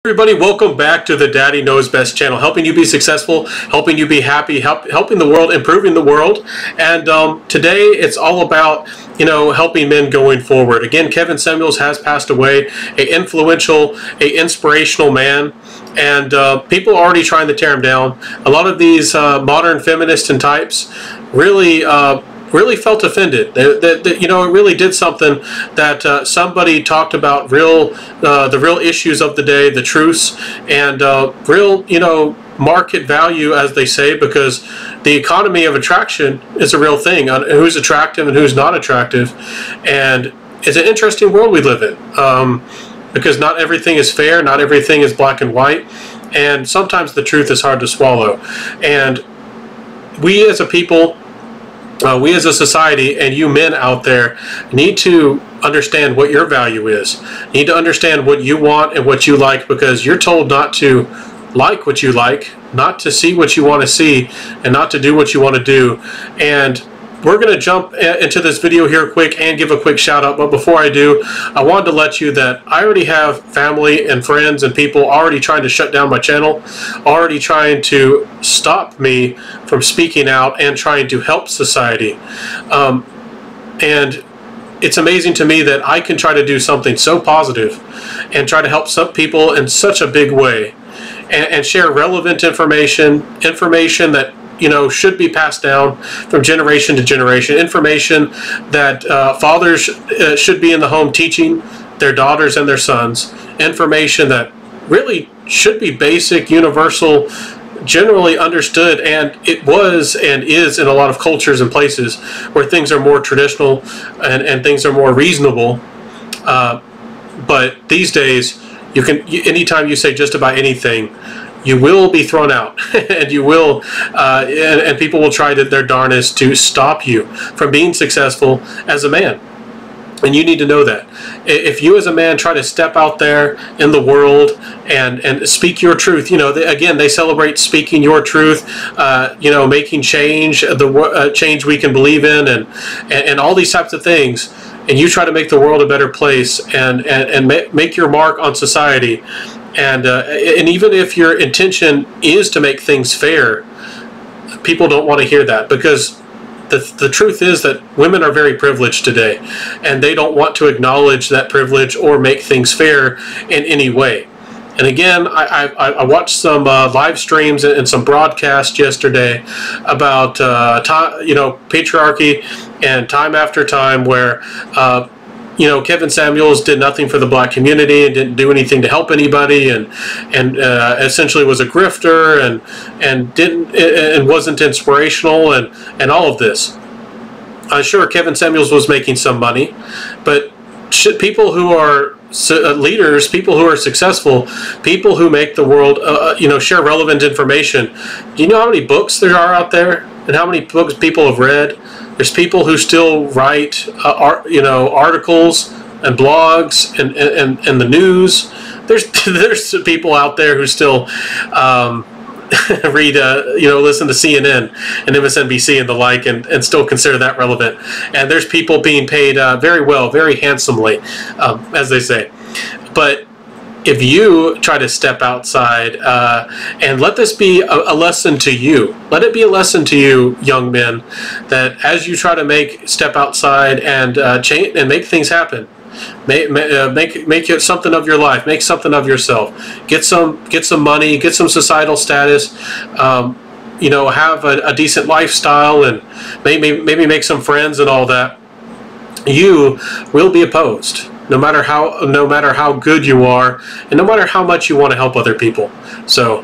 Everybody, welcome back to the Daddy Knows Best channel, helping you be successful, helping you be happy, helping the world, improving the world. And today it's all about, helping men going forward. Again, Kevin Samuels has passed away, an influential, inspirational man. And people are already trying to tear him down. A lot of these modern feminists and types really felt offended. It really did something that somebody talked about the real issues of the day, the truths, and real, market value, as they say, because the economy of attraction is a real thing, on who's attractive and who's not attractive. And it's an interesting world we live in, because not everything is fair, not everything is black and white, and sometimes the truth is hard to swallow. And we as a people, we as a society, and you men out there, need to understand what your value is. You need to understand what you want and what you like, because you're told not to like what you like, not to see what you want to see, and not to do what you want to do. And we're going to jump into this video here quick and give a quick shout out. But before I do, I wanted to let you that I already have family and friends and people already trying to shut down my channel, already trying to stop me from speaking out and trying to help society. And it's amazing to me that I can try to do something so positive and try to help some people in such a big way, and share relevant information that should be passed down from generation to generation, information that fathers should be in the home teaching their daughters and their sons, information that really should be basic, universal, generally understood. And it was and is in a lot of cultures and places where things are more traditional and things are more reasonable. But these days, anytime you say just about anything, you will be thrown out, and you will, and people will try their darnest to stop you from being successful as a man. And you need to know that. If you as a man try to step out there in the world and speak your truth, again, they celebrate speaking your truth, making change, the change we can believe in, and all these types of things. And you try to make the world a better place and make your mark on society. And even if your intention is to make things fair, people don't want to hear that, because the truth is that women are very privileged today, and they don't want to acknowledge that privilege or make things fair in any way. And again, I watched some live streams and some broadcasts yesterday about patriarchy, and time after time where Kevin Samuels did nothing for the black community and didn't do anything to help anybody, and essentially was a grifter and wasn't inspirational and all of this. Sure, Kevin Samuels was making some money, but people who are leaders, people who are successful, people who make the world, share relevant information. Do you know how many books there are out there, and how many books people have read? There's people who still write, articles and blogs and the news. There's people out there who still read, listen to CNN and MSNBC and the like, and still consider that relevant. And there's people being paid very well, very handsomely, as they say. But if you try to step outside, and let this be a lesson to you, let it be a lesson to you, young men, that as you try to step outside and change and make things happen, make it something of your life, make something of yourself, get some money, get some societal status, have a decent lifestyle, and maybe make some friends and all that. You will be opposed. No matter how good you are, and no matter how much you want to help other people. So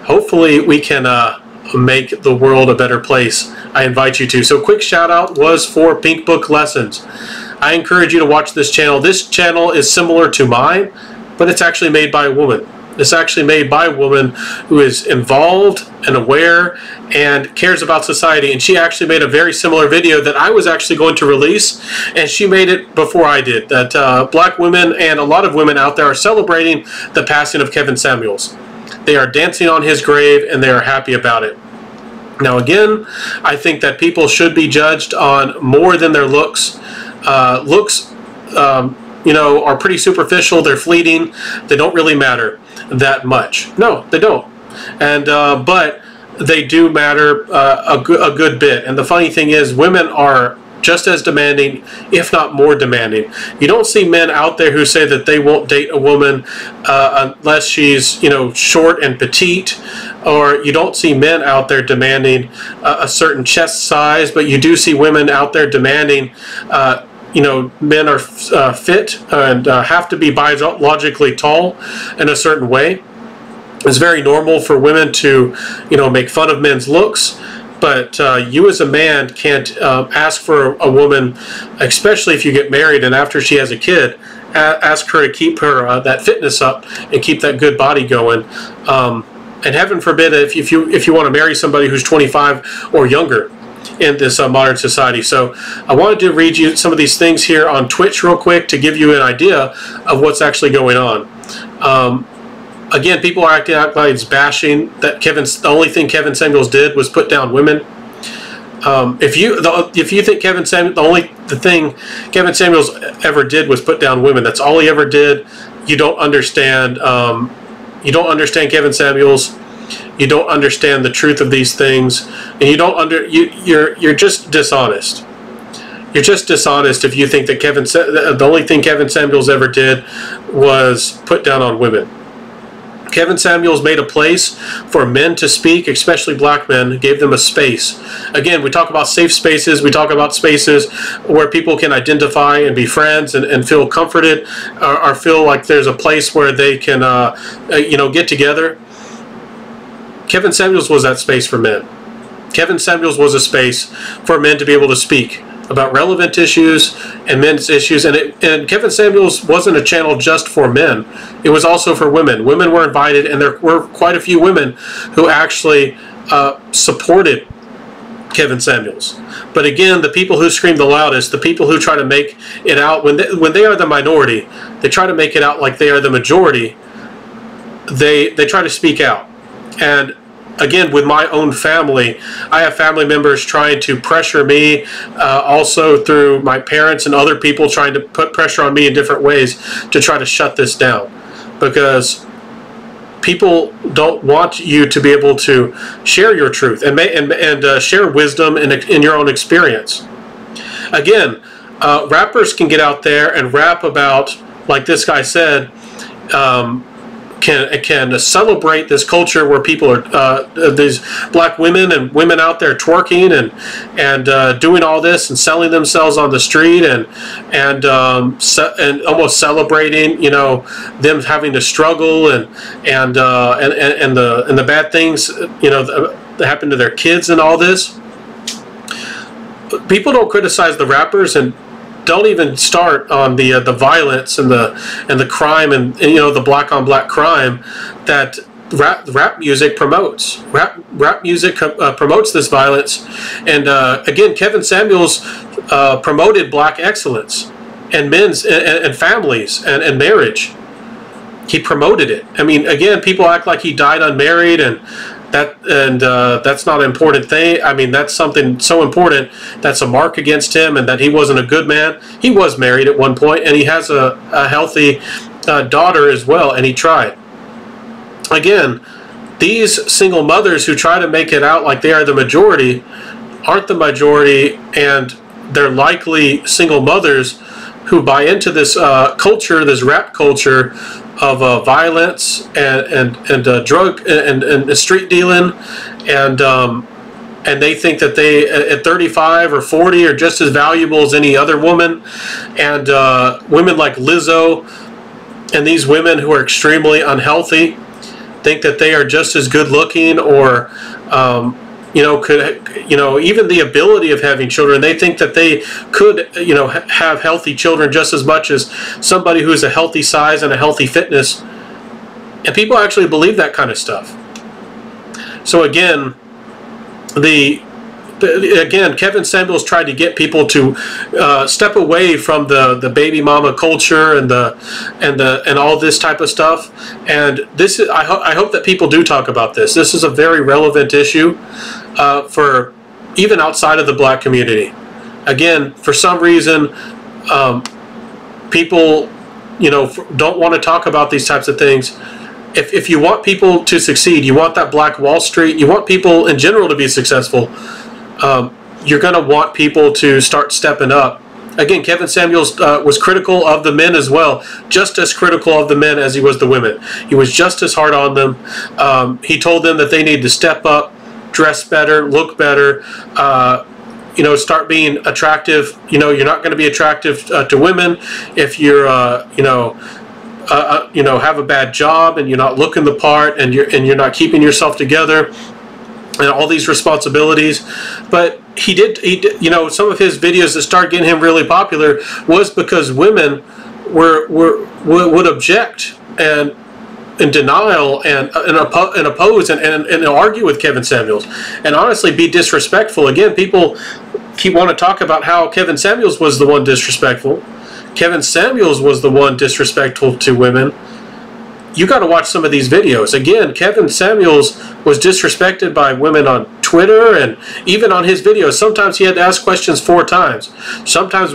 hopefully we can make the world a better place. I invite you to. So quick shout out was for Pink Book Lessons. I encourage you to watch this channel. This channel is similar to mine, but it's actually made by a woman. It's actually made by a woman who is involved and aware and cares about society. And she actually made a very similar video that I was actually going to release, and she made it before I did. That black women and a lot of women out there are celebrating the passing of Kevin Samuels. They are dancing on his grave, and they are happy about it. Now again, I think that people should be judged on more than their looks. are pretty superficial, they're fleeting, they don't really matter that much. No, they don't. And but they do matter a good bit. And the funny thing is, women are just as demanding, if not more demanding. You don't see men out there who say that they won't date a woman unless she's, short and petite, or you don't see men out there demanding a certain chest size, but you do see women out there demanding, men are fit and have to be biologically tall in a certain way. It's very normal for women to, make fun of men's looks. But you as a man can't ask for a woman, especially if you get married and after she has a kid, ask her to keep her that fitness up and keep that good body going. And heaven forbid if you want to marry somebody who's 25 or younger in this modern society. So I wanted to read you some of these things here on Twitch real quick to give you an idea of what's actually going on. Again, people are acting like it's bashing that the only thing Kevin Samuels did was put down women. If you think the thing Kevin Samuels ever did was put down women, that's all he ever did, you don't understand. You don't understand Kevin Samuels. You don't understand the truth of these things, and you're just dishonest. You're just dishonest if you think that the only thing Kevin Samuels ever did was put down on women. Kevin Samuels made a place for men to speak, especially black men, gave them a space. Again, we talk about safe spaces, we talk about spaces where people can identify and be friends and feel comforted, or feel like there's a place where they can get together. Kevin Samuels was that space for men. Kevin Samuels was a space for men to be able to speak about relevant issues and men's issues, and Kevin Samuels wasn't a channel just for men. It was also for women. Women were invited, and there were quite a few women who actually supported Kevin Samuels. But again, the people who scream the loudest, the people who try to make it out, when they are the minority, they try to make it out like they are the majority. They try to speak out. And again, with my own family, I have family members trying to pressure me, also through my parents and other people trying to put pressure on me in different ways to try to shut this down, because people don't want you to be able to share your truth and share wisdom in your own experience. Again, rappers can get out there and rap about, like this guy said, can celebrate this culture where people are these black women and women out there twerking and doing all this and selling themselves on the street and almost celebrating them having to struggle and the bad things that happen to their kids and all this. People don't criticize the rappers and don't even start on the violence and the crime and the black on black crime that rap music promotes. Rap music promotes this violence, and again, Kevin Samuels promoted black excellence and men's and families and marriage. He promoted it. I mean, again, people act like he died unmarried and that's not an important thing. I mean, that's something so important that's a mark against him, and that he wasn't a good man. He was married at one point, and he has a healthy daughter as well, and he tried. Again, these single mothers who try to make it out like they are the majority aren't the majority, and they're likely single mothers who buy into this culture, this rap culture of violence and drug and street dealing, and they think that they at 35 or 40 are just as valuable as any other woman, and women like Lizzo and these women who are extremely unhealthy think that they are just as good looking, or even the ability of having children. They think that they could, have healthy children just as much as somebody who's a healthy size and a healthy fitness. And people actually believe that kind of stuff. So again, Kevin Samuels tried to get people to step away from the baby mama culture and all this type of stuff. And this is, I hope that people do talk about this. This is a very relevant issue for even outside of the black community. Again, for some reason, people, don't want to talk about these types of things. If you want people to succeed, you want that Black Wall Street, you want people in general to be successful, you're going to want people to start stepping up. Again, Kevin Samuels was critical of the men as well, just as critical of the men as he was the women. He was just as hard on them. He told them that they need to step up, dress better, look better, start being attractive. You're not going to be attractive to women if you're, have a bad job and you're not looking the part and you're not keeping yourself together, and all these responsibilities. But he did, some of his videos that started getting him really popular was because women would object and in denial and oppose and argue with Kevin Samuels, and honestly be disrespectful. Again, people want to talk about how Kevin Samuels was the one disrespectful. Kevin Samuels was the one disrespectful to women. You got to watch some of these videos. Again, Kevin Samuels was disrespected by women on Twitter and even on his videos. Sometimes he had to ask questions 4 times. Sometimes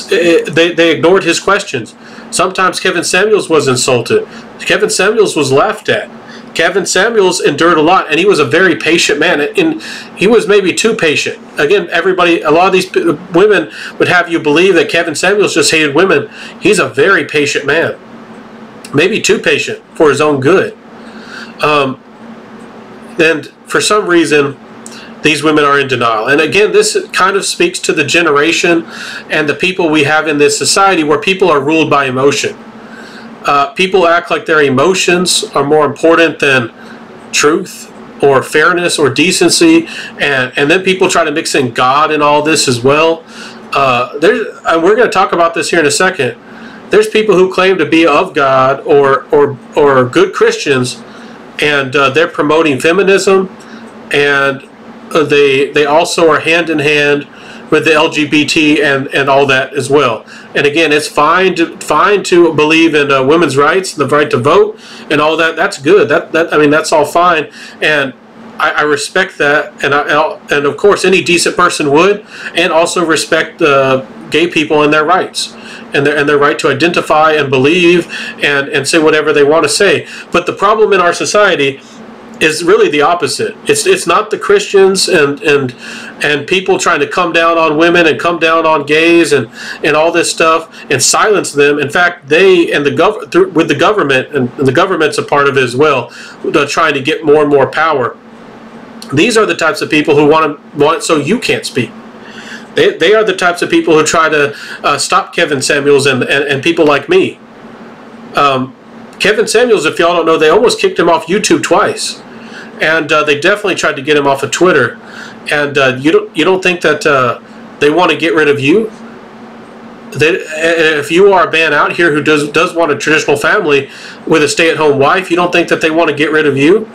they ignored his questions. Sometimes Kevin Samuels was insulted. Kevin Samuels was laughed at. Kevin Samuels endured a lot, and he was a very patient man. And he was maybe too patient. Again, a lot of these women would have you believe that Kevin Samuels just hated women. He's a very patient man. Maybe too patient for his own good. And for some reason, these women are in denial. And again, this kind of speaks to the generation and the people we have in this society where people are ruled by emotion. People act like their emotions are more important than truth or fairness or decency. And then people try to mix in God in all this as well. And we're going to talk about this here in a second. There's people who claim to be of God or good Christians, and they're promoting feminism, and they also are hand in hand with the LGBT and all that as well. And again, it's fine to believe in women's rights, the right to vote, and all that. That's good. That's all fine, and I respect that. And of course, any decent person would, and also respect gay people and their rights. And their right to identify and believe and say whatever they want to say. But the problem in our society is really the opposite. It's not the Christians and people trying to come down on women and come down on gays and all this stuff and silence them. In fact, they and with the government, and the government's a part of it as well, trying to get more and more power. These are the types of people who want so you can't speak. They are the types of people who try to stop Kevin Samuels and people like me. Kevin Samuels, if y'all don't know, they almost kicked him off YouTube twice, and they definitely tried to get him off of Twitter. And you don't think that they want to get rid of you? If you are a man out here who does want a traditional family with a stay-at-home wife, you don't think that they want to get rid of you?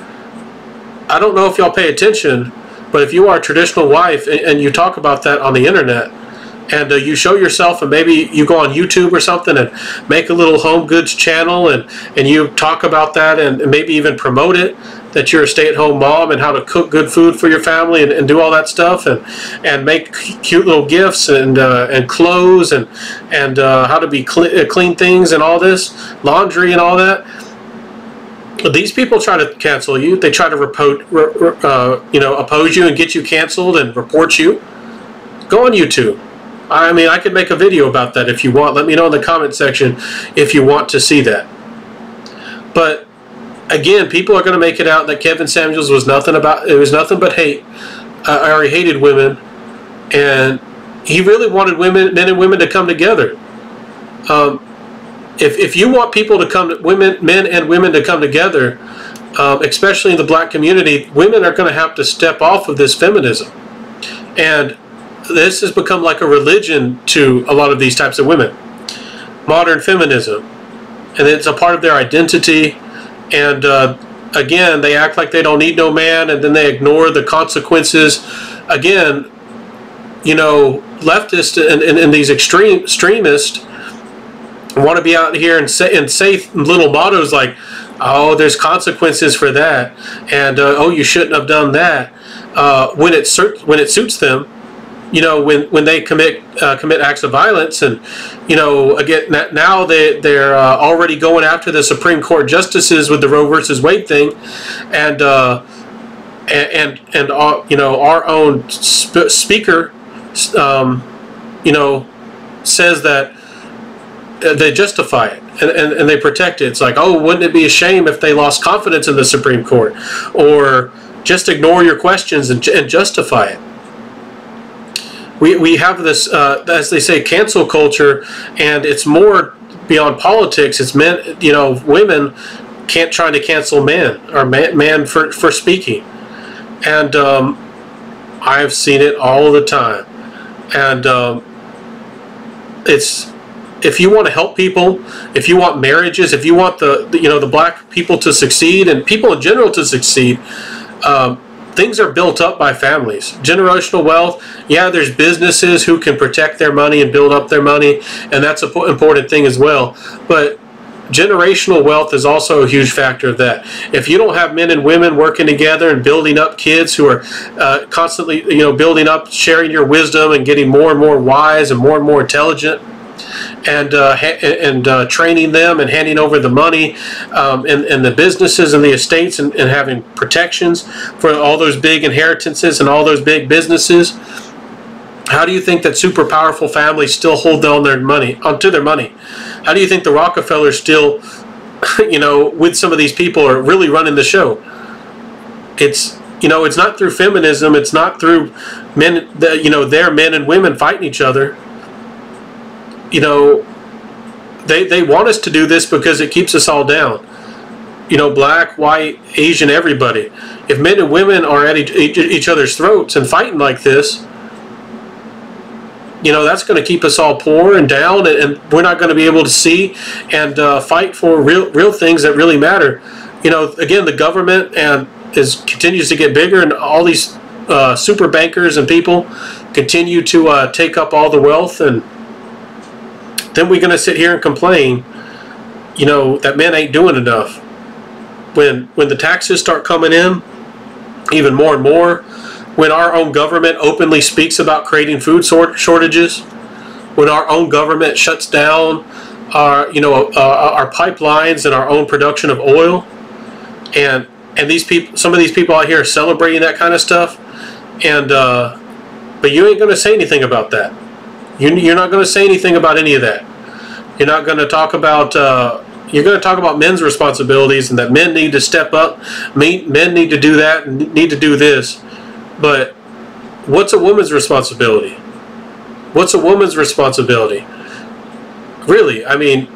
I don't know if y'all pay attention. But if you are a traditional wife and you talk about that on the internet, and you show yourself, and maybe you go on YouTube or something and make a little home goods channel and you talk about that and maybe even promote it, that you're a stay-at-home mom and how to cook good food for your family and do all that stuff and make cute little gifts and clothes and how to be clean things and all this, laundry and all that. These people try to cancel you. They try to oppose you and get you canceled and report you. Go on YouTube. I could make a video about that if you want. Let me know in the comment section if you want to see that. But again, people are going to make it out that Kevin Samuels was nothing but hate. Or he hated women, and he really wanted men and women to come together. If you want people to men and women to come together, especially in the black community, women are going to have to step off of this feminism. And this has become like a religion to a lot of these types of women. Modern feminism. And it's a part of their identity. And again, they act like they don't need no man, and then they ignore the consequences. Again, leftists and these extremists want to be out here and say little mottos like, oh, there's consequences for that, and oh, you shouldn't have done that. When it suits them, you know, when they commit acts of violence, and you know, again, now they're already going after the Supreme Court justices with the Roe versus Wade thing, and you know, our own speaker, you know, says that they justify it and they protect it. It's like, oh, wouldn't it be a shame if they lost confidence in the Supreme Court, or just ignore your questions and justify it. We have this, as they say, cancel culture, and it's more beyond politics. It's men, you know, women can't try to cancel men, or man for speaking, and I've seen it all the time. And it's, if you want to help people, if you want marriages, if you want you know, the black people to succeed, and people in general to succeed, things are built up by families. Generational wealth, yeah, there's businesses who can protect their money and build up their money, and that's an important thing as well. But generational wealth is also a huge factor of that. If you don't have men and women working together and building up kids who are constantly, you know, building up, sharing your wisdom and getting more and more wise and more intelligent, and training them and handing over the money, and the businesses and the estates, and having protections for all those big inheritances and all those big businesses, how do you think that super powerful families still hold on onto their money? How do you think the Rockefellers still, you know, with some of these people, are really running the show? It's, you know, it's not through feminism. It's not through men, you know, their men and women fighting each other. You know, they want us to do this because it keeps us all down. You know, black, white, Asian, everybody. If men and women are at each other's throats and fighting like this, you know, that's going to keep us all poor and down, and we're not going to be able to see and fight for real things that really matter. You know, again, the government continues to get bigger, and all these super bankers and people continue to take up all the wealth, and then we're going to sit here and complain, you know, that men ain't doing enough. When the taxes start coming in even more and more, when our own government openly speaks about creating food shortages, when our own government shuts down our, you know, our pipelines and our own production of oil, and these people, some of these people out here are celebrating that kind of stuff, and but you ain't going to say anything about that. You're not going to say anything about any of that. You're not going to talk about. You're going to talk about men's responsibilities, and that men need to step up. Men need to do that and need to do this. But what's a woman's responsibility? What's a woman's responsibility? Really, I mean,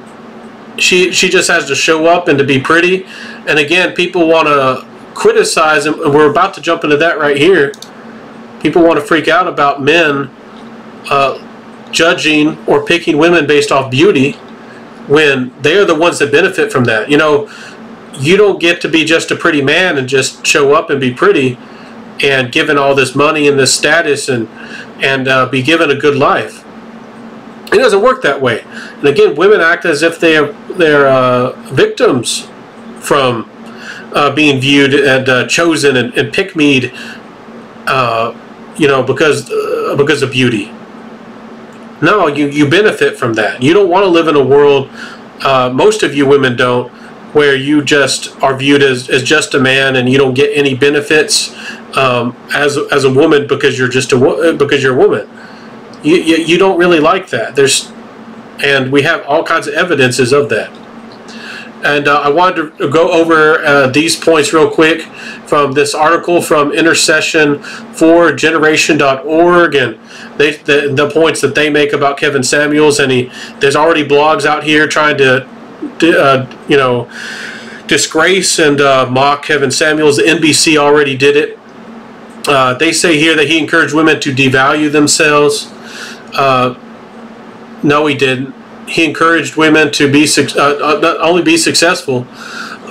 she just has to show up and to be pretty. And again, people want to criticize, and we're about to jump into that right here. People want to freak out about men judging or picking women based off beauty, when they are the ones that benefit from that. You know, you don't get to be just a pretty man and just show up and be pretty and given all this money and this status and be given a good life. It doesn't work that way. And again, women act as if they're victims from being viewed and chosen and pick-me'd, you know, because of beauty. No, you benefit from that. You don't want to live in a world, most of you women don't, where you just are viewed as just a man and you don't get any benefits as a woman because you're just because you're a woman. You don't really like that. And we have all kinds of evidences of that. And I wanted to go over these points real quick from this article from intercession4generation.org, and the points that they make about Kevin Samuels. And there's already blogs out here trying to you know, disgrace and mock Kevin Samuels. The NBC already did it. They say here that he encouraged women to devalue themselves. No, he didn't. He encouraged women to be not only be successful,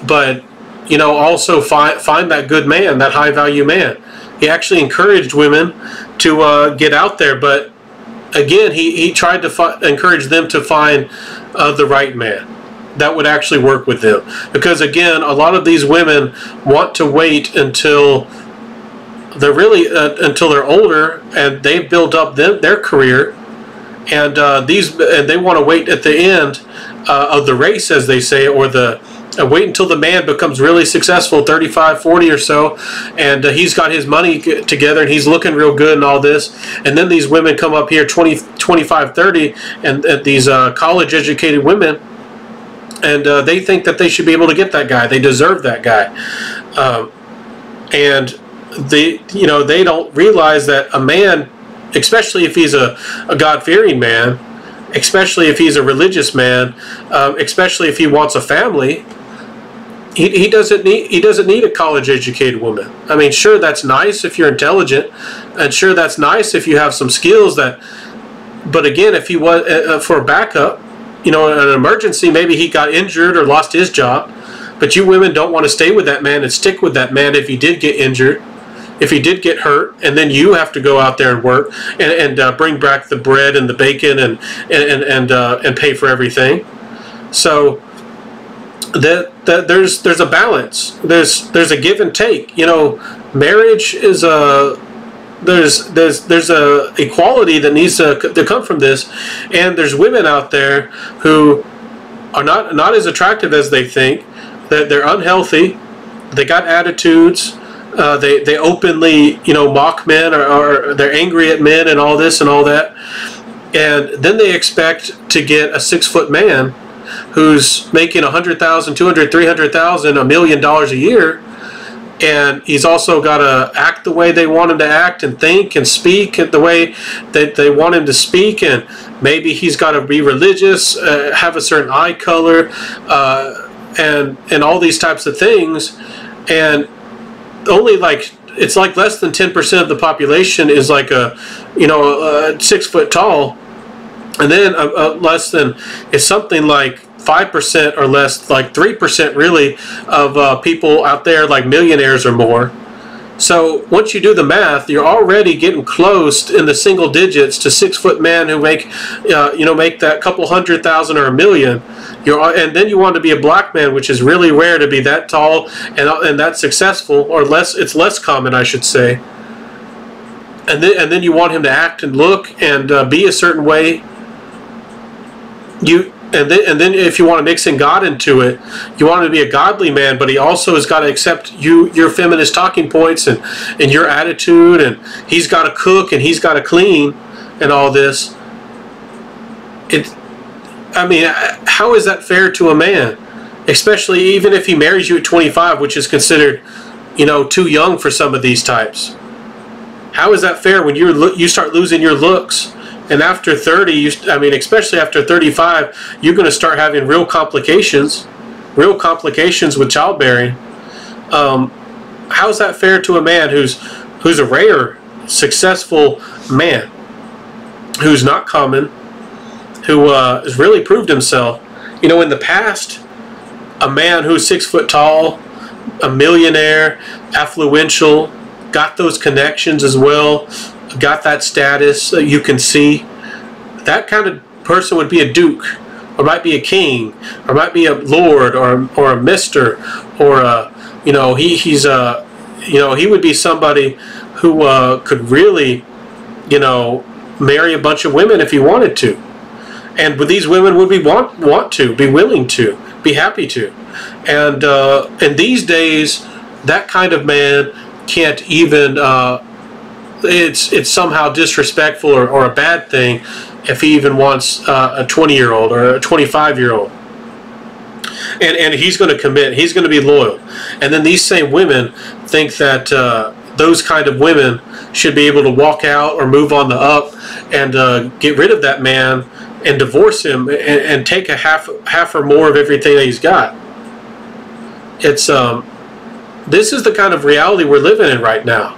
but, you know, also find that good man, that high value man. He actually encouraged women to get out there, but again, he tried to encourage them to find the right man that would actually work with them. Because again, a lot of these women want to wait until they're really until they're older and they've built up their career, and they want to wait at the end of the race, as they say, or wait until the man becomes really successful, 35, 40 or so, and he's got his money together and he's looking real good and all this, and then these women come up here 20, 25, 30, and these college educated women, and they think that they should be able to get that guy, they deserve that guy, and they don't realize that a man, especially if he's a God-fearing man, especially if he's a religious man, especially if he wants a family, he doesn't need a college-educated woman. I mean, sure, that's nice if you're intelligent, and sure, that's nice if you have some skills. But again, if he was for a backup, in an emergency, maybe he got injured or lost his job. But you women don't want to stay with that man and stick with that man if he did get injured, if he did get hurt, and then you have to go out there and work and bring back the bread and the bacon and pay for everything. So there's a balance. There's a give and take. Marriage is there's a equality that needs to come from this, and there's women out there who are not as attractive as they think. That they're unhealthy. They got attitudes. They openly mock men, or they're angry at men and all this and all that, and then they expect to get a 6-foot man who's making $100,000, $200,000, $300,000, $1 million a year, and he's also got to act the way they want him to act and think and speak the way that they want him to speak, and maybe he's got to be religious, have a certain eye color, and all these types of things, and only it's like less than 10% of the population is like a 6 foot tall, and then less than, it's something like 5% or less, like 3% really, of people out there like millionaires or more. So once you do the math, you're already getting close in the single digits to 6 foot men who make that couple 100,000 or $1 million. And then you want to be a black man, which is really rare to be that tall and that successful, or less. It's less common, I should say. And then you want him to act and look and be a certain way. And then if you want to mix in God into it, you want him to be a godly man, but he also has got to accept your feminist talking points and your attitude, and he's got to cook and he's got to clean and all this. How is that fair to a man? Especially even if he marries you at 25, which is considered, too young for some of these types. How is that fair when you start losing your looks? And after 30, especially after 35, you're going to start having real complications with childbearing. How's that fair to a man who's a rare, successful man, who's not common, who has really proved himself? In the past, a man who's 6 foot tall, a millionaire, affluential, got those connections as well, got that status you can see, that kind of person would be a duke, or might be a king, or might be a lord, or a mister, or he would be somebody who could really marry a bunch of women if he wanted to, and these women would want to be willing to be happy to, and these days that kind of man can't even it's somehow disrespectful or a bad thing if he even wants a 20-year-old or a 25-year-old. And he's going to commit, he's going to be loyal. And then these same women think that those kind of women should be able to walk out or move on the up and get rid of that man and divorce him and take a half or more of everything that he's got. It's this is the kind of reality we're living in right now.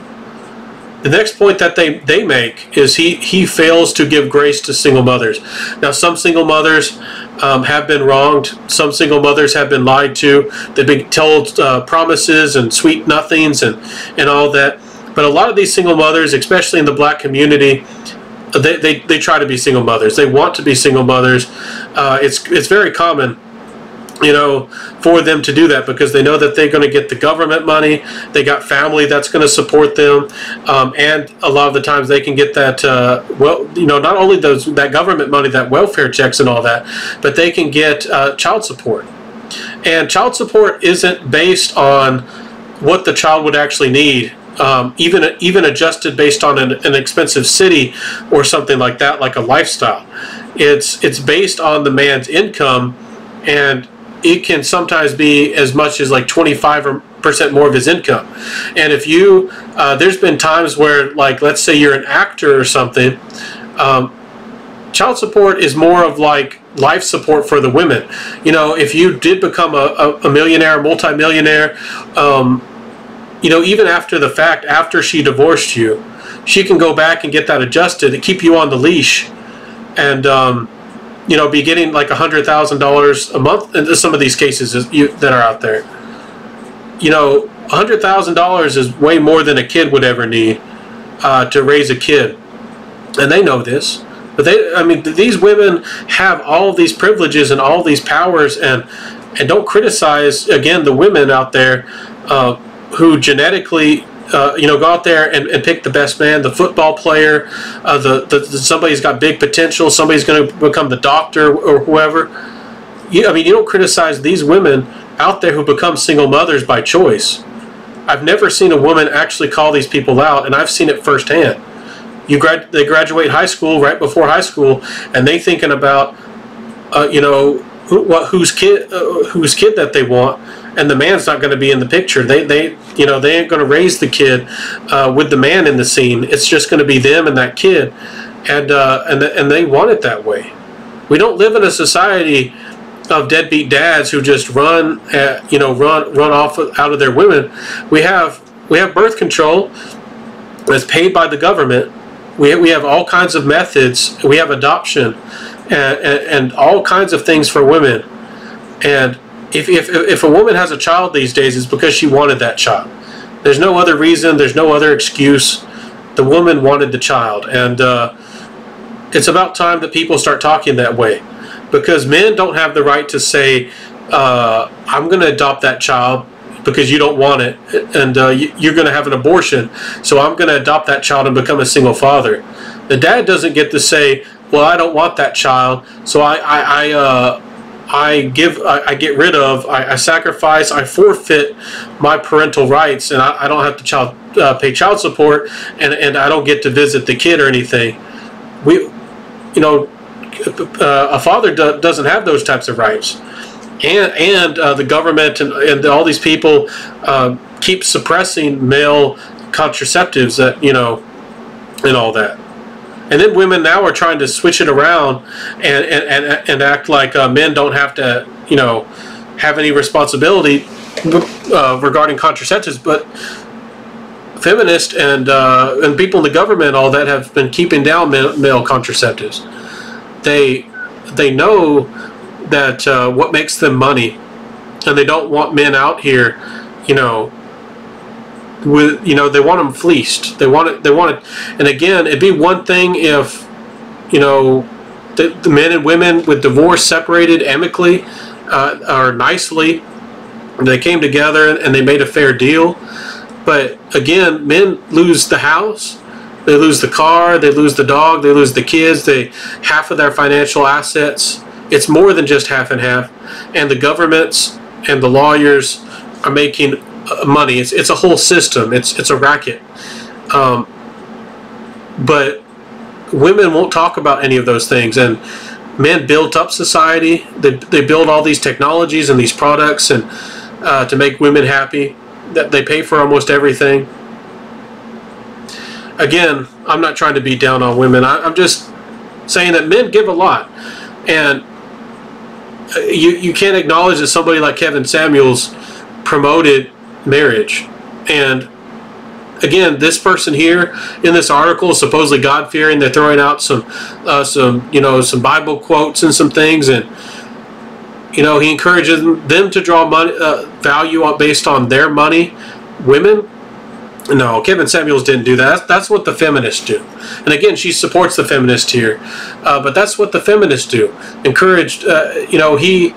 The next point that they make is he fails to give grace to single mothers. Now, some single mothers have been wronged. Some single mothers have been lied to. They've been told promises and sweet nothings and all that. But a lot of these single mothers, especially in the black community, they try to be single mothers. They want to be single mothers. It's very common you know, for them to do that, because they know that they're going to get the government money. They got family that's going to support them, and a lot of the times they can get that well, you know, not only that government money, that welfare checks and all that, but they can get child support. And child support isn't based on what the child would actually need, even adjusted based on an expensive city or something like that, like a lifestyle. It's based on the man's income, and it can sometimes be as much as like 25% more of his income. And if you, there's been times where, like, let's say you're an actor or something, child support is more of like life support for the women. You know, if you did become a millionaire, multimillionaire, you know, even after the fact, after she divorced you, she can go back and get that adjusted to keep you on the leash, and you know, be getting like $100,000 a month in some of these cases that are out there. You know, $100,000 is way more than a kid would ever need to raise a kid, and they know this. But I mean, these women have all of these privileges and all these powers, and don't criticize, again, the women out there who genetically, you know, go out there and pick the best man, the football player, somebody's got big potential, somebody's going to become the doctor or whoever. I mean, you don't criticize these women out there who become single mothers by choice. I've never seen a woman actually call these people out, and I've seen it firsthand. They graduate high school, right before high school, and they thinking about, you know, whose kid that they want, and the man's not going to be in the picture. They you know, they ain't going to raise the kid with the man in the scene. It's just going to be them and that kid, and they want it that way. We don't live in a society of deadbeat dads who just run off out of their women. We have birth control that's paid by the government. We have all kinds of methods. We have adoption and all kinds of things for women. And if a woman has a child these days, it's because she wanted that child. There's no other reason. There's no other excuse. The woman wanted the child. And it's about time that people start talking that way, because men don't have the right to say, I'm going to adopt that child because you don't want it, and you're going to have an abortion, so I'm going to adopt that child and become a single father. The dad doesn't get to say, well, I don't want that child, so I get rid of, I sacrifice, I forfeit my parental rights, and I don't have to pay child support, and I don't get to visit the kid or anything. A father doesn't have those types of rights. And the government and all these people keep suppressing male contraceptives, that, you know, and all that. And then women now are trying to switch it around and act like men don't have to, you know, have any responsibility regarding contraceptives. But feminists and people in the government, all that, have been keeping down male contraceptives. They know that what makes them money, and they don't want men out here, you know, with, you know, they want them fleeced. They want it. And again, it'd be one thing if, you know, the men and women with divorce separated amicably or nicely, they came together and they made a fair deal. But again, men lose the house, they lose the car, they lose the dog, they lose the kids, half of their financial assets. It's more than just half and half, and the governments and the lawyers are making money. It's a whole system. It's a racket. But women won't talk about any of those things, and men built up society. They build all these technologies and these products, and to make women happy. That they pay for almost everything. Again, I'm not trying to be down on women. I'm just saying that men give a lot, and you can't acknowledge that somebody like Kevin Samuels promoted marriage. And again, this person here in this article is supposedly God-fearing. They're throwing out some Bible quotes and some things, and you know, he encourages them to draw money, value based on their money. Women, no, Kevin Samuels didn't do that. That's what the feminists do. And again, she supports the feminists here, but that's what the feminists do. Encouraged, you know, he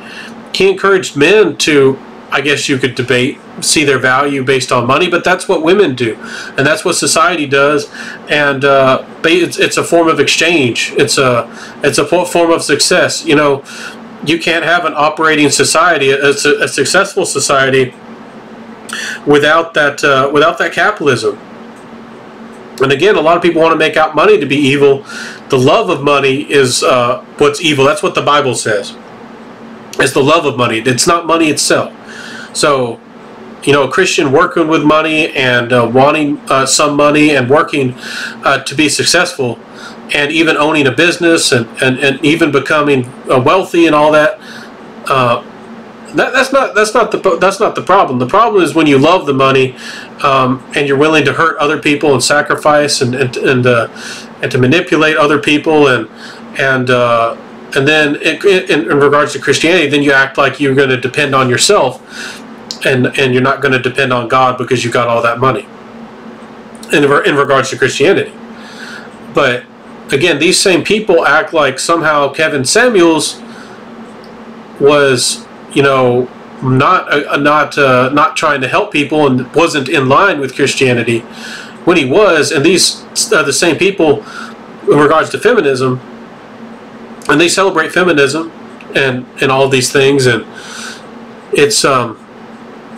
he encouraged men to, I guess you could debate, see their value based on money, but that's what women do, and that's what society does, and it's a form of exchange. It's a form of success. You know, you can't have an operating society, a successful society, without that capitalism. And again, a lot of people want to make out money to be evil. The love of money is what's evil. That's what the Bible says. It's the love of money. It's not money itself. So, you know, a Christian working with money and wanting some money and working to be successful, and even owning a business and even becoming wealthy and all that. That's not the problem. The problem is when you love the money and you're willing to hurt other people and sacrifice and to manipulate other people and then in regards to Christianity, then you act like you're going to depend on yourself and you're not going to depend on God because you got all that money in regards to Christianity. But again, these same people act like somehow Kevin Samuels was, you know, not trying to help people and wasn't in line with Christianity when he was. And these are the same people in regards to feminism, and they celebrate feminism and all these things, and it's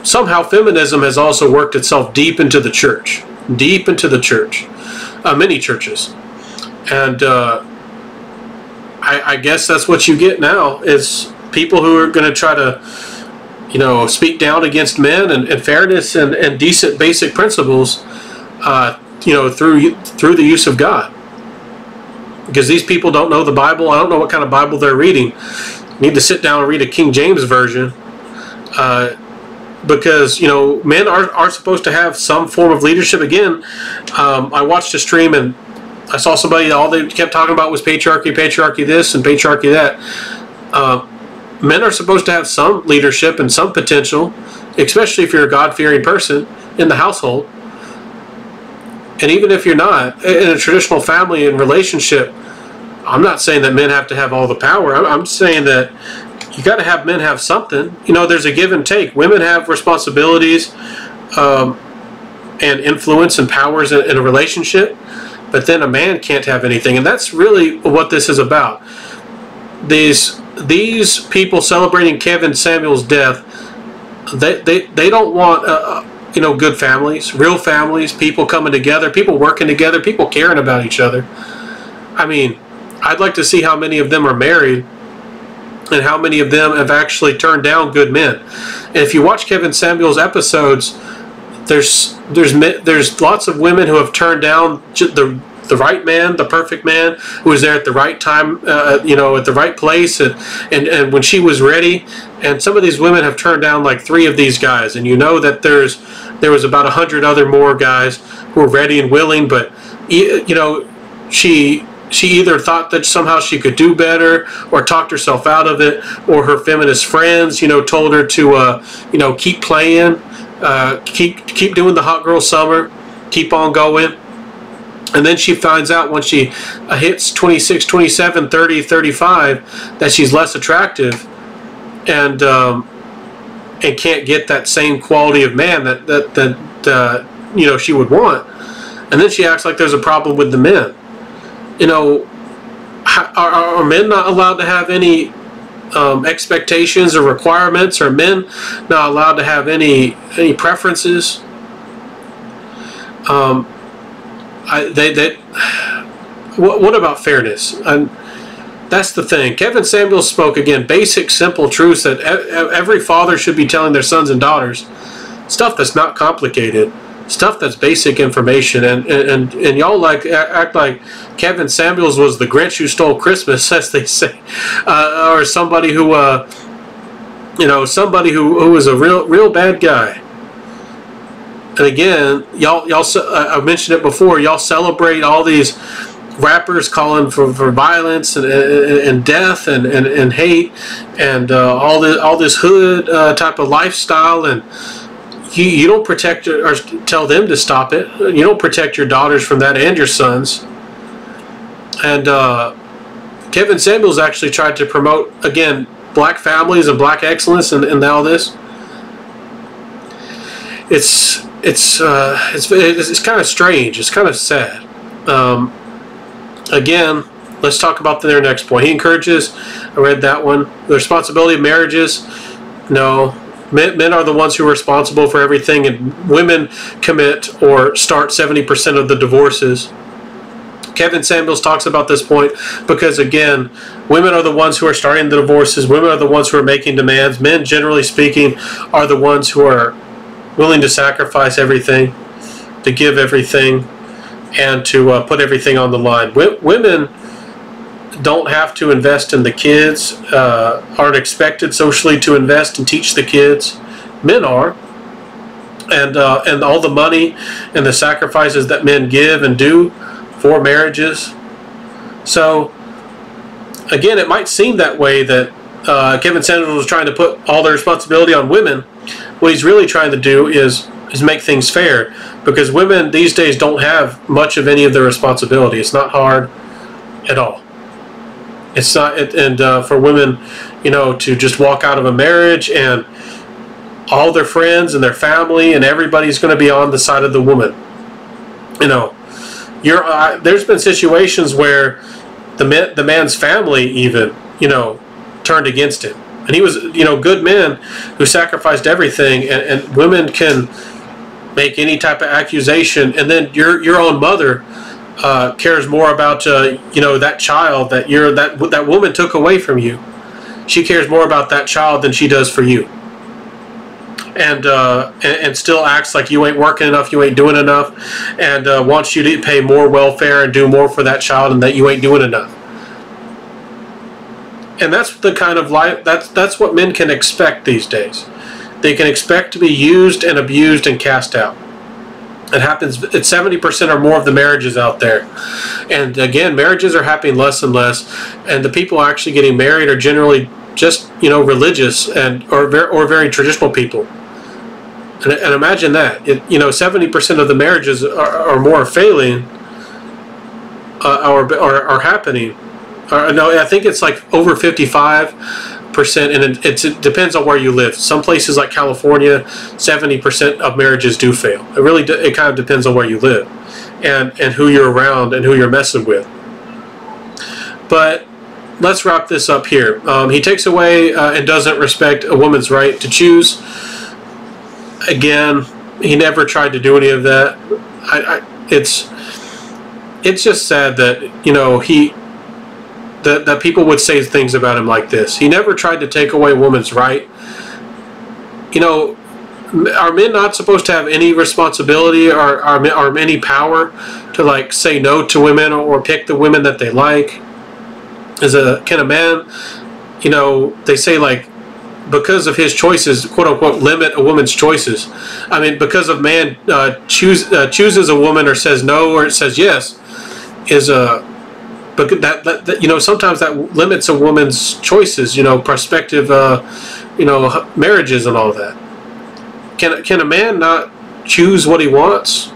somehow feminism has also worked itself deep into the church, many churches, and I guess that's what you get now is people who are going to try to, you know, speak down against men and fairness and decent basic principles, you know, through the use of God. Because these people don't know the Bible. I don't know what kind of Bible they're reading. You need to sit down and read a King James version. Because, you know, men are supposed to have some form of leadership. Again, I watched a stream and I saw somebody, all they kept talking about was patriarchy this and patriarchy that. Men are supposed to have some leadership and some potential, especially if you're a God-fearing person in the household. And even if you're not, in a traditional family and relationship, I'm not saying that men have to have all the power. I'm saying that you got to have men have something. You know, there's a give and take. Women have responsibilities and influence and powers in a relationship, but then a man can't have anything. And that's really what this is about. These people celebrating Kevin Samuels' death, they don't want you know, good families, real families, people coming together, people working together, people caring about each other. I mean, I'd like to see how many of them are married and how many of them have actually turned down good men. And if you watch Kevin Samuels' episodes, there's lots of women who have turned down the right man, the perfect man, who was there at the right time, you know, at the right place, and when she was ready. And some of these women have turned down like 3 of these guys, and you know that there was about 100 other more guys who were ready and willing, but you know, she either thought that somehow she could do better, or talked herself out of it, or her feminist friends, you know, told her to you know, keep playing, keep doing the hot girl summer, keep on going. And then she finds out when she hits 26, 27, 30, 35 that she's less attractive and can't get that same quality of man that you know, she would want. And then she acts like there's a problem with the men. You know, are men not allowed to have any expectations or requirements? Are men not allowed to have any preferences? What about fairness? And that's the thing. Kevin Samuels spoke, again, basic, simple truths that every father should be telling their sons and daughters. Stuff that's not complicated. Stuff that's basic information. And y'all act like Kevin Samuels was the Grinch who stole Christmas, as they say, or somebody who you know, somebody who was a real bad guy. And again, y'all, I mentioned it before, y'all celebrate all these rappers calling for violence and death and hate and all this hood type of lifestyle, and you don't protect or tell them to stop it. You don't protect your daughters from that and your sons. And Kevin Samuels actually tried to promote, again, black families and black excellence and all this. It's kind of strange. It's kind of sad. Again, let's talk about their next point. He encourages, I read that one, the responsibility of marriages. No, men are the ones who are responsible for everything, and women commit or start 70% of the divorces. Kevin Samuels talks about this point because, again, women are the ones who are starting the divorces. Women are the ones who are making demands. Men, generally speaking, are the ones who are willing to sacrifice everything, to give everything, and to put everything on the line. Women don't have to invest in the kids, aren't expected socially to invest and teach the kids. Men are. And all the money and the sacrifices that men give and do for marriages. So, again, it might seem that way that Kevin Samuels was trying to put all the responsibility on women. What he's really trying to do is make things fair, because women these days don't have much of any of the responsibility. It's not hard at all. It's not, for women, to just walk out of a marriage and all their friends and their family and everybody's going to be on the side of the woman. There's been situations where the man's family even, turned against him. And he was, good men who sacrificed everything, and women can make any type of accusation, and then your own mother cares more about that child that woman took away from you. She cares more about that child than she does for you, and still acts like you ain't working enough, you ain't doing enough, and wants you to pay more welfare and do more for that child, and that you ain't doing enough. And that's the kind of life, that's what men can expect these days. They can expect to be used and abused and cast out. It happens at 70% or more of the marriages out there. And again, marriages are happening less and less, and the people actually getting married are generally just, religious or very traditional people. And imagine that. 70% of the marriages are more failing or happening. No, I think it's like over 55%, and it depends on where you live. Some places like California, 70% of marriages do fail. It kind of depends on where you live, and who you're around and who you're messing with. But let's wrap this up here. He takes away and doesn't respect a woman's right to choose. Again, he never tried to do any of that. It's just sad that that people would say things about him like this. He never tried to take away a woman's right. Are men not supposed to have any responsibility or any power to say no to women or pick the women that they like? Can a man, they say because of his choices, quote unquote, limit a woman's choices. I mean, because of man chooses a woman or says no or says yes, but that sometimes that limits a woman's choices, prospective, marriages and all that. Can a man not choose what he wants?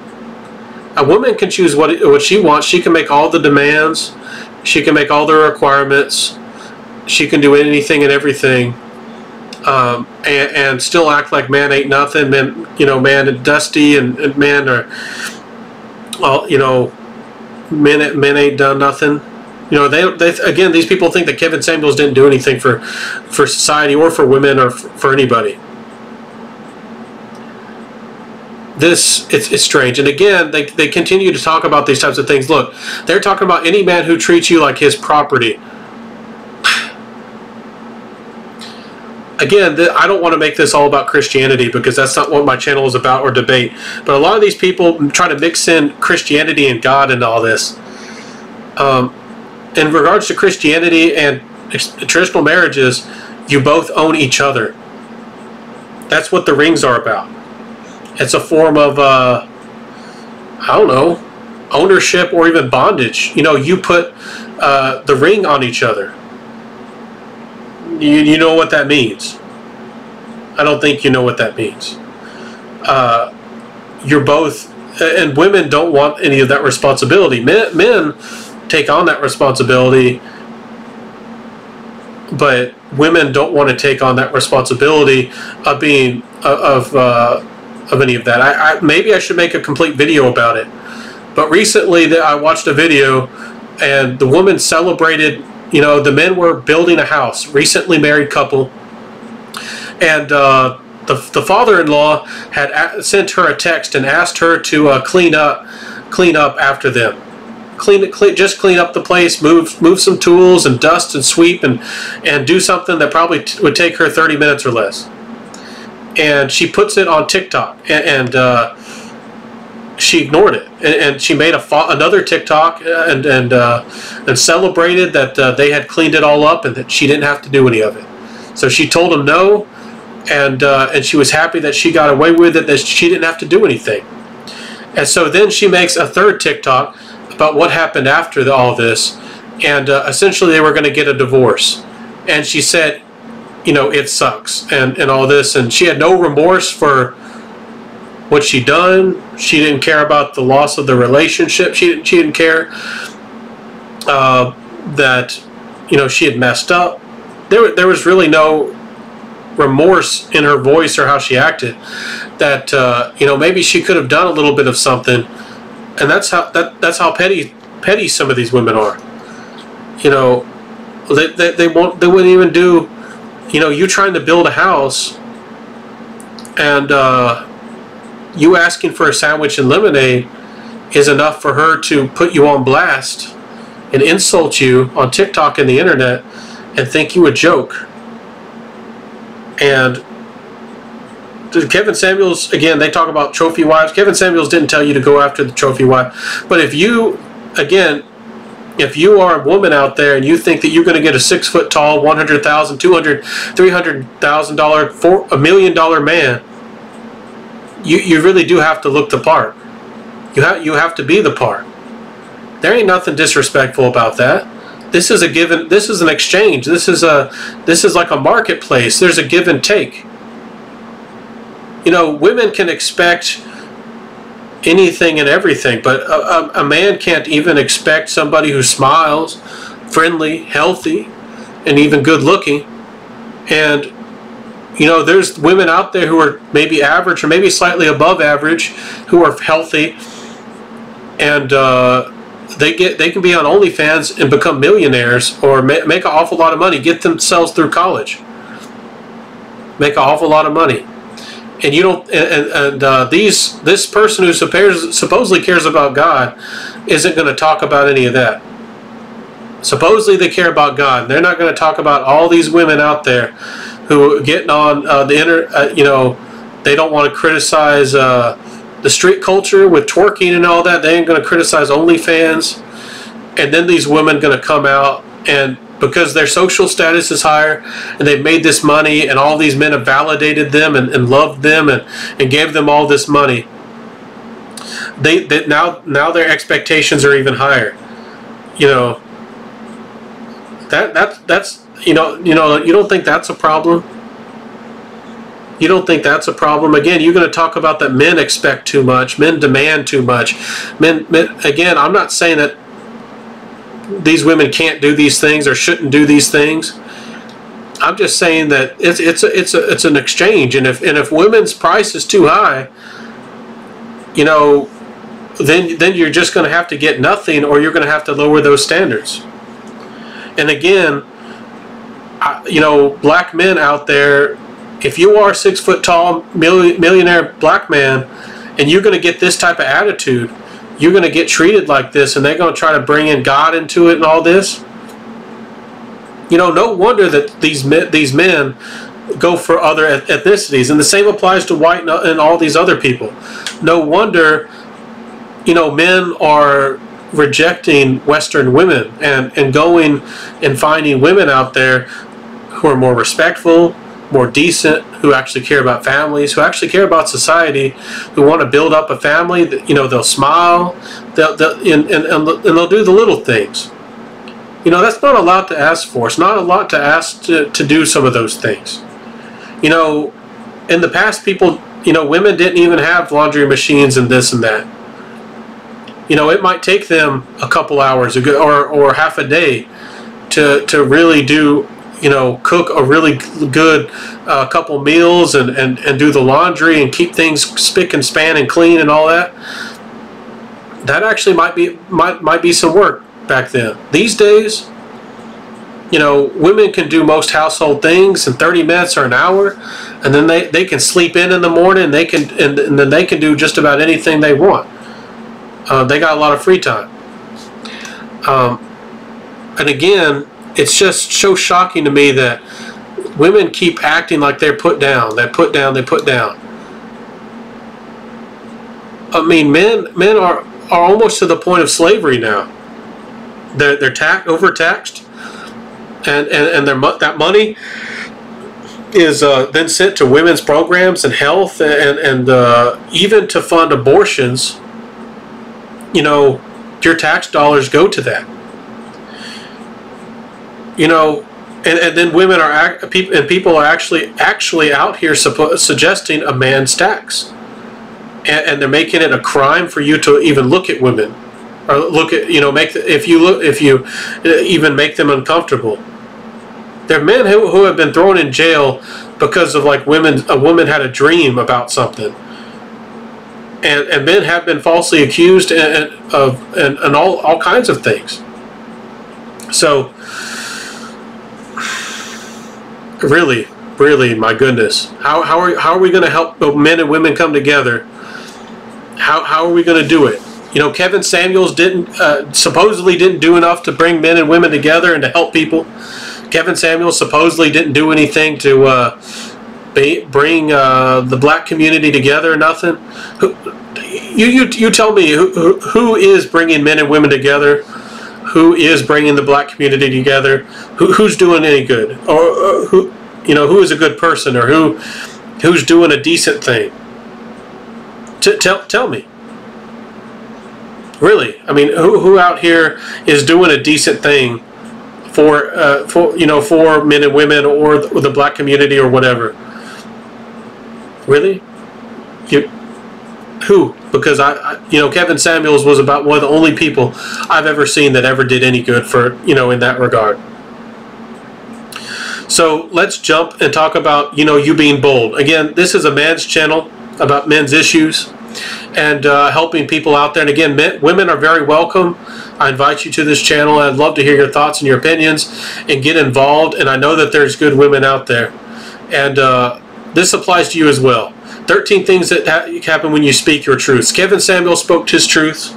A woman can choose what she wants. She can make all the demands. She can make all the requirements. She can do anything and everything, and still act like man ain't nothing. Man, man is dusty, and men are, men ain't done nothing. They again, these people think that Kevin Samuels didn't do anything for society or for women or for anybody. It's strange. And again, they continue to talk about these types of things. Look, they're talking about any man who treats you like his property. Again, I don't want to make this all about Christianity, because that's not what my channel is about, or debate. But a lot of these people try to mix in Christianity and God and all this. In regards to Christianity and traditional marriages, you both own each other. That's what the rings are about. It's a form of, I don't know, ownership or even bondage. You put the ring on each other. You know what that means. I don't think you know what that means. You're both, and women don't want any of that responsibility. Men take on that responsibility but women don't want to take on that responsibility of being of any of that. Maybe I should make a complete video about it. But recently I watched a video, and the woman celebrated, you know, the men were building a house, recently married couple, and the father-in-law had sent her a text and asked her to clean up after them. Just clean up the place, move some tools and dust and sweep and do something that probably would take her 30 minutes or less. And she puts it on TikTok, and she ignored it, and she made another TikTok and celebrated that they had cleaned it all up and that she didn't have to do any of it. So she told him no, and she was happy that she got away with it, that she didn't have to do anything. And so then she makes a third TikTok about what happened after all this, and essentially they were going to get a divorce. And she said, you know, it sucks and all this, and she had no remorse for what she'd done. She didn't care about the loss of the relationship. She didn't care that, you know, she had messed up. There was really no remorse in her voice or how she acted. That you know, maybe she could have done a little bit of something, and that's how petty some of these women are. You know, they wouldn't even do. You know, you trying to build a house, and you asking for a sandwich and lemonade is enough for her to put you on blast and insult you on TikTok and the internet and think you a joke. And Kevin Samuels, again, they talk about trophy wives. Kevin Samuels didn't tell you to go after the trophy wife. But if you, again, if you are a woman out there and you think that you're going to get a 6 foot tall, $100,000, $200,000, $300,000, $1 million man, you really do have to look the part. You have to be the part. There ain't nothing disrespectful about that. This is a given. This is an exchange. This is like a marketplace. There's a give and take. You know, women can expect anything and everything, but a man can't even expect somebody who smiles, friendly, healthy, and even good looking. And you know, there's women out there who are maybe average or maybe slightly above average, who are healthy, and they can be on OnlyFans and become millionaires, or make an awful lot of money, get themselves through college, make an awful lot of money. And you don't, this person who supposedly cares about God isn't going to talk about any of that. Supposedly they care about God. They're not going to talk about all these women out there who are getting on the you know, they don't want to criticize the street culture with twerking and all that. They ain't going to criticize OnlyFans. And then these women going to come out, and because their social status is higher and they've made this money and all these men have validated them and loved them and gave them all this money, now their expectations are even higher. You know, that's you don't think that's a problem? You don't think that's a problem? Again, you're going to talk about that men expect too much, men demand too much. Men, again, I'm not saying that these women can't do these things or shouldn't do these things. I'm just saying that it's an exchange, and if women's price is too high, you know, then you're just going to have to get nothing, or you're going to have to lower those standards. And again, you know, black men out there, if you are 6 foot tall millionaire black man and you're going to get this type of attitude, you're going to get treated like this, and they're going to try to bring in God into it and all this. You know, no wonder that these men go for other ethnicities, and the same applies to white and all these other people. No wonder, you know, men are rejecting Western women and going and finding women out there who are more respectful, more decent, who actually care about families, who actually care about society, who want to build up a family. You know, they'll smile, and they'll do the little things. You know, that's not a lot to ask for. It's not a lot to ask to do some of those things. You know, in the past, people, you know, women didn't even have laundry machines and this and that. You know, it might take them a couple hours or half a day to really do, cook a really good couple meals and do the laundry and keep things spick and span and clean and all that. That actually might be some work back then. These days, women can do most household things in 30 minutes or an hour, and then they can sleep in the morning, and then they can do just about anything they want. They got a lot of free time. And again, it's just so shocking to me that women keep acting like they're put down. They're put down. They put down. I mean, men are almost to the point of slavery now. They're overtaxed, and that money is then sent to women's programs and health and even to fund abortions. Your tax dollars go to that. And then women people are actually out here suggesting a man's tax, and they're making it a crime for you to even look at women, or look at if you even make them uncomfortable. There are men who have been thrown in jail because of a woman had a dream about something, and men have been falsely accused and all kinds of things. So really, my goodness, how are we going to help men and women come together? How are we going to do it? Kevin Samuels supposedly didn't do enough to bring men and women together and to help people. Kevin Samuels supposedly didn't do anything to bring the black community together. Nothing. You tell me who is bringing men and women together? Who is bringing the black community together? Who's doing any good? Or who is a good person? Or who's doing a decent thing? Tell me. Really, I mean, who out here is doing a decent thing for men and women or the black community or whatever? Really? Who? Because Kevin Samuels was about one of the only people I've ever seen that ever did any good for in that regard. So let's jump and talk about you being bold. Again, this is a man's channel about men's issues and helping people out there. And again, women are very welcome. I invite you to this channel. I'd love to hear your thoughts and your opinions and get involved. And I know that there's good women out there, and this applies to you as well. 13 things that happen when you speak your truths. Kevin Samuel spoke his truths.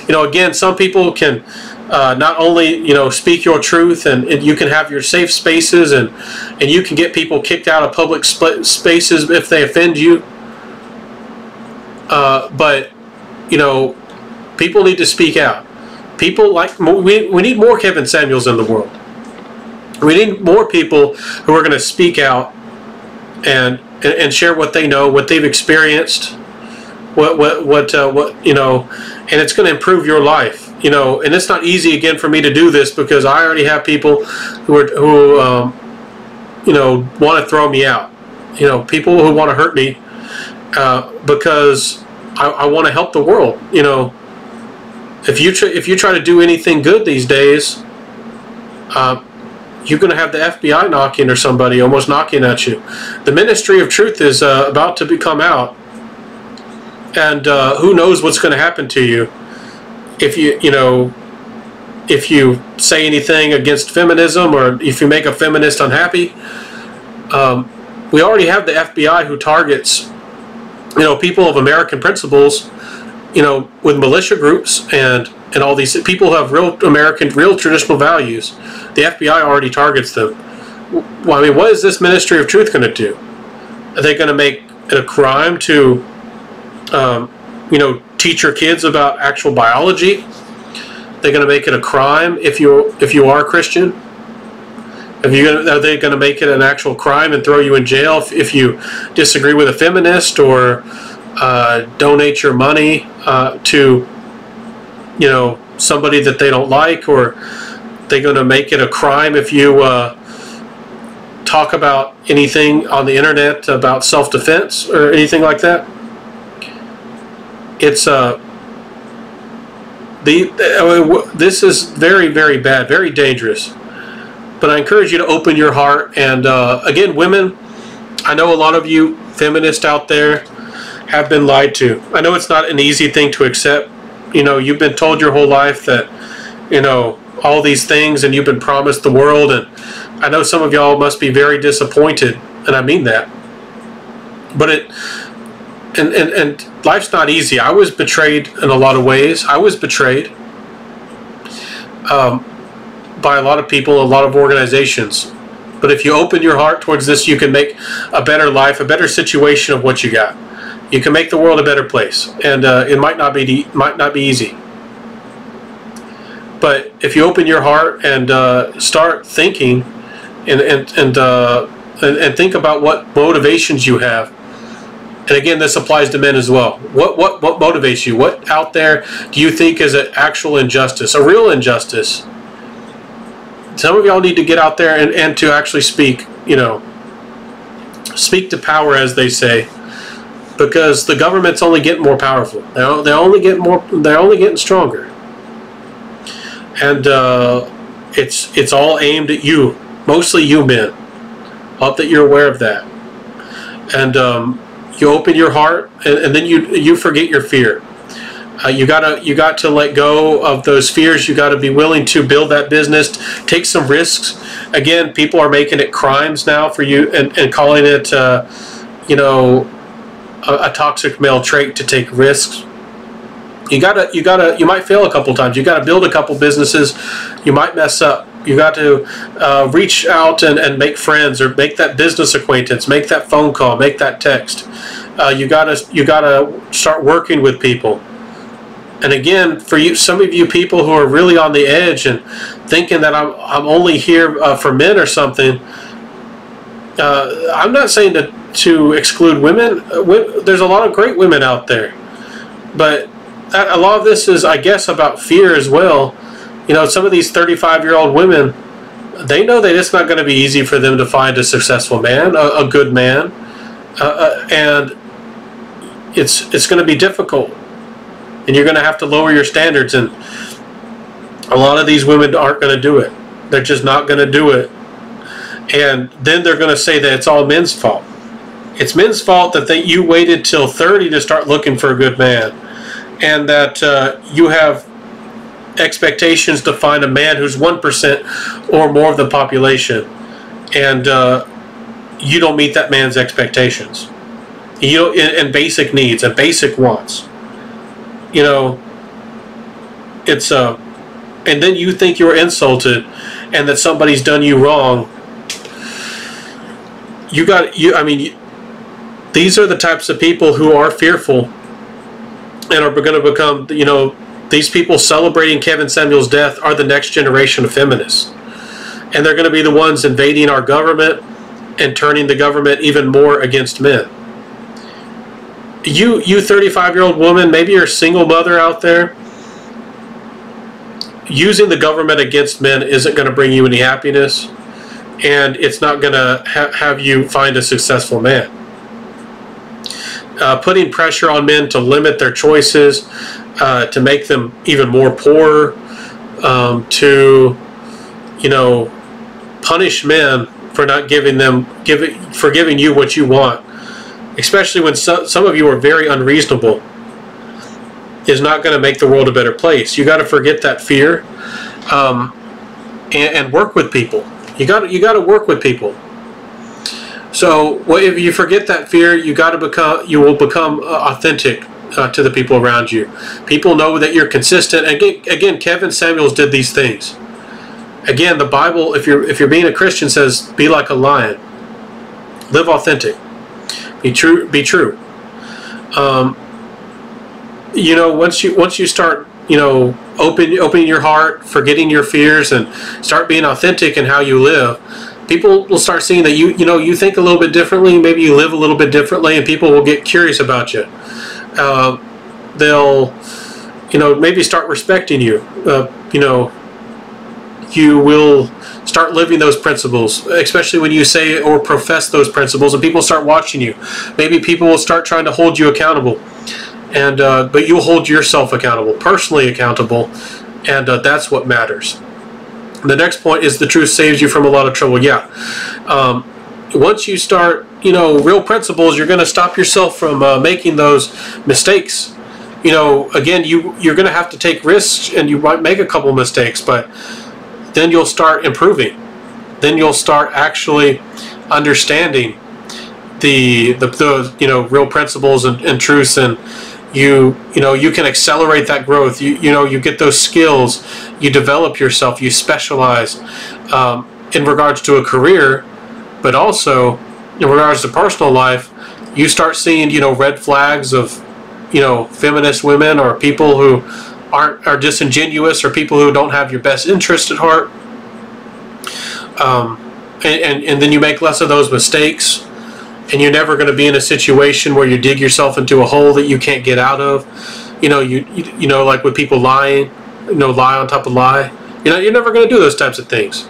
Again, some people can not only speak your truth, and you can have your safe spaces, and you can get people kicked out of public spaces if they offend you. But people need to speak out. People we need more Kevin Samuels in the world. We need more people who are going to speak out and share what they know, what they've experienced, what and it's going to improve your life. And it's not easy again for me to do this because I already have people who want to throw me out. People who want to hurt me because I want to help the world. If you try to do anything good these days, you're going to have the FBI knocking, or somebody almost knocking at you. The Ministry of Truth is about to come out, and who knows what's going to happen to you if you say anything against feminism, or if you make a feminist unhappy. We already have the FBI who targets people of American principles, with militia groups and all these people who have real traditional values. The FBI already targets them. Well, I mean, what is this Ministry of Truth going to do? Are they going to make it a crime to, teach your kids about actual biology? They're going to make it a crime if you are a Christian? Are they going to make it an actual crime and throw you in jail if you disagree with a feminist, or donate your money to somebody that they don't like? Or they're going to make it a crime if you talk about anything on the internet about self-defense or anything like that? It's this is very, very bad, very dangerous. But I encourage you to open your heart. And again, women, I know a lot of you feminists out there have been lied to. I know it's not an easy thing to accept. You know, you've been told your whole life that, you know, all these things, and you've been promised the world. And I know some of y'all must be very disappointed, and I mean that. But and life's not easy. I was betrayed in a lot of ways. I was betrayed by a lot of people, a lot of organizations. But if you open your heart towards this, you can make a better life, a better situation of what you got. You can make the world a better place, and it might not be easy. But if you open your heart and start thinking, and think about what motivations you have. And again, this applies to men as well. What motivates you? What out there do you think is an actual injustice, a real injustice? Some of y'all need to get out there and to actually speak, you know, speak to power, as they say, because the government's only getting more powerful. They're only getting stronger, and it's all aimed at you, mostly you men. I hope that you're aware of that, and you open your heart, and then you forget your fear. You got to let go of those fears. You got to be willing to build that business, take some risks. Again, people are making it crimes now for you, and calling it, you know, a toxic male trait to take risks. You might fail a couple times. You got to build a couple businesses. You might mess up. You got to reach out and make friends, or make that business acquaintance, make that phone call, make that text. You gotta start working with people. And again, for you, some of you people who are really on the edge and thinking that I'm only here for men or something, I'm not saying to exclude women. There's a lot of great women out there, but a lot of this is, I guess, about fear as well. You know, some of these 35-year-old women, they know that it's not going to be easy for them to find a successful man, a good man, and it's going to be difficult. And you're going to have to lower your standards, and a lot of these women aren't going to do it. They're just not going to do it. And then they're going to say that it's all men's fault. It's men's fault that you waited till 30 to start looking for a good man, and that you have expectations to find a man who's 1% or more of the population, and you don't meet that man's expectations. And basic needs and basic wants. You know, it's and then you think you're insulted and that somebody's done you wrong. I mean, these are the types of people who are fearful and are going to become, you know, these people celebrating Kevin Samuel's death are the next generation of feminists. And they're going to be the ones invading our government and turning the government even more against men. You 35-year-old woman, maybe you're a single mother out there, using the government against men isn't going to bring you any happiness, and it's not going to have you find a successful man. Putting pressure on men to limit their choices, to make them even more poor, to, you know, punish men for not giving you what you want, especially when some of you are very unreasonable, is not going to make the world a better place. You got to forget that fear, and work with people. You got to work with people. So if you forget that fear, you will become authentic to the people around you. People know that you're consistent. Again, Kevin Samuels did these things. Again, the Bible, if you're being a Christian, says be like a lion, live authentic. Be true. You know, once you start, you know, opening your heart, forgetting your fears, and start being authentic in how you live, people will start seeing that you think a little bit differently. Maybe you live a little bit differently, and people will get curious about you. They'll, you know, maybe start respecting you. You know, you will start living those principles, especially when you say or profess those principles, and people start watching you. Maybe people will start trying to hold you accountable, and but you'll hold yourself accountable, personally accountable, and that's what matters. The next point is the truth saves you from a lot of trouble. Yeah. Once you start, real principles, you're going to stop yourself from making those mistakes. Again, you're going to have to take risks, and you might make a couple mistakes, but then you'll start improving. Then you'll start actually understanding the real principles and truths, and you can accelerate that growth. You get those skills, you develop yourself, you specialize in regards to a career, but also in regards to personal life. You start seeing red flags of feminist women, or people who are disingenuous, or people who don't have your best interest at heart, and then you make less of those mistakes. And you're never going to be in a situation where you dig yourself into a hole that you can't get out of. Like with people lying, lie on top of lie. You're never going to do those types of things.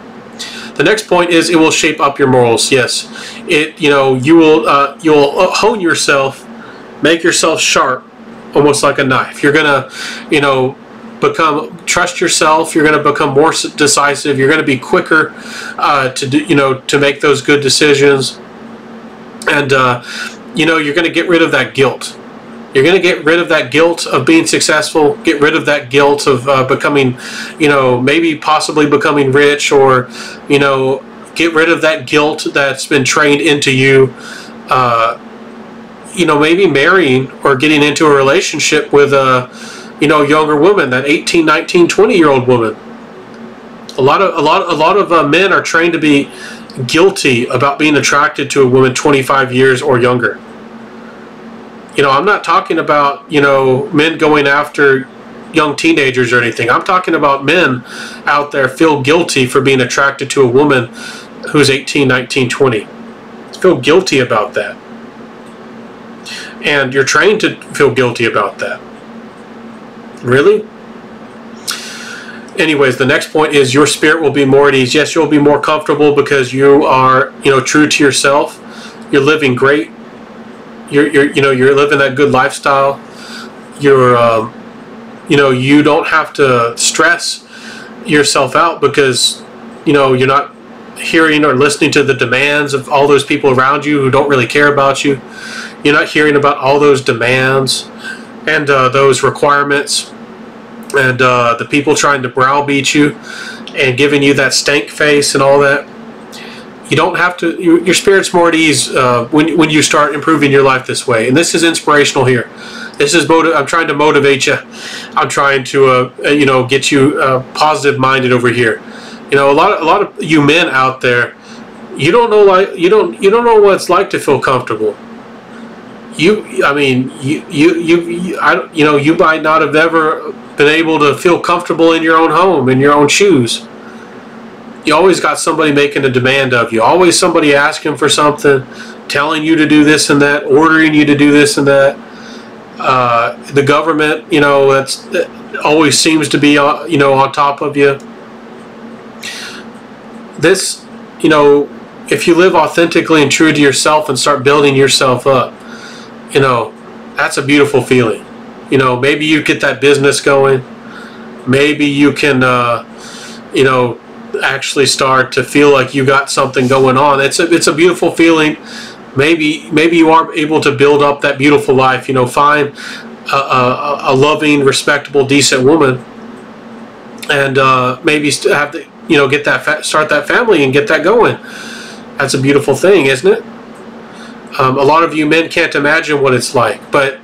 The next point is it will shape up your morals. Yes, you'll hone yourself, make yourself sharp, almost like a knife. You're going to, trust yourself. You're going to become more decisive. You're going to be quicker to make those good decisions. And, you're going to get rid of that guilt. You're going to get rid of that guilt of being successful, get rid of that guilt of becoming, maybe possibly becoming rich, or, get rid of that guilt that's been trained into you, maybe marrying or getting into a relationship with a, younger woman, that 18, 19, 20-year-old woman. A lot of men are trained to be guilty about being attracted to a woman 25 years or younger. I'm not talking about, men going after young teenagers or anything. I'm talking about men out there feel guilty for being attracted to a woman who's 18, 19, 20. Feel guilty about that. And you're trained to feel guilty about that. Really? Anyways, the next point is your spirit will be more at ease. Yes, you'll be more comfortable because you are, true to yourself. You're living great. You're living that good lifestyle. You're, you don't have to stress yourself out because, you're not hearing or listening to the demands of all those people around you who don't really care about you. You're not hearing about all those demands and those requirements, and the people trying to browbeat you and giving you that stank face and all that. You don't have to. Your spirit's more at ease when you start improving your life this way. And this is inspirational here. This is I'm trying to motivate you. I'm trying to get you positive minded over here. A lot of you men out there, you don't know you don't know what it's like to feel comfortable. You might not have ever been able to feel comfortable in your own home, in your own shoes. You always got somebody making a demand of you. Always somebody asking for something, telling you to do this and that, ordering you to do this and that. The government, that always seems to be, on top of you. This, if you live authentically and true to yourself and start building yourself up, that's a beautiful feeling. Maybe you get that business going. Maybe you can, actually start to feel like you got something going on. It's a beautiful feeling. Maybe you are able to build up that beautiful life. Find a loving, respectable, decent woman, and maybe have the, get that start that family and get that going. That's a beautiful thing, isn't it? A lot of you men can't imagine what it's like, but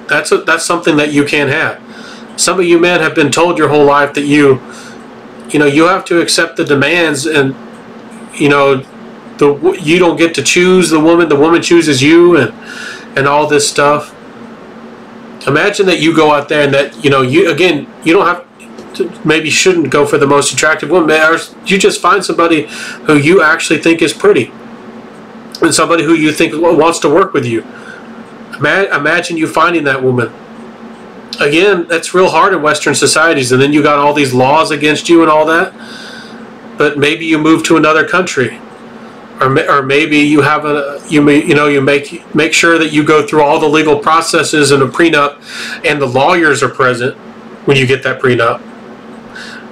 that's something that you can have. Some of you men have been told your whole life that you have to accept the demands, and you don't get to choose the woman chooses you, and all this stuff. Imagine that you go out there and that you don't have to, maybe shouldn't go for the most attractive woman, or you just find somebody who you actually think is pretty, and somebody who you think wants to work with you. Imagine you finding that woman. Again, that's real hard in Western societies, and then you got all these laws against you and all that. But maybe you move to another country, or maybe you have you make sure that you go through all the legal processes and a prenup, and the lawyers are present when you get that prenup.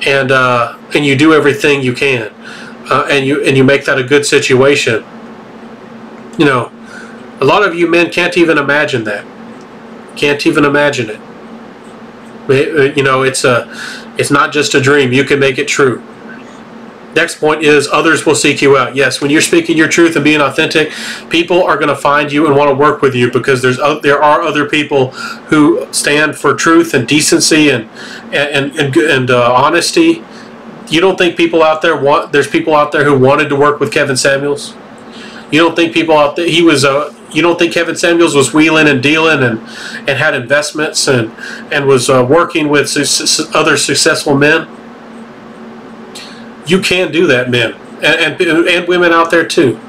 and you do everything you can, and you make that a good situation. You know, a lot of you men can't even imagine that. Can't even imagine it. You know, it's not just a dream. You can make it true. Next point is others will seek you out. Yes, when you're speaking your truth and being authentic, people are going to find you and want to work with you, because there are other people who stand for truth and decency and honesty. You don't think people out there there's people out there who wanted to work with Kevin Samuels? You don't think people out there you don't think Kevin Samuels was wheeling and dealing and had investments and was working with other successful men? You can do that, men, and women out there too.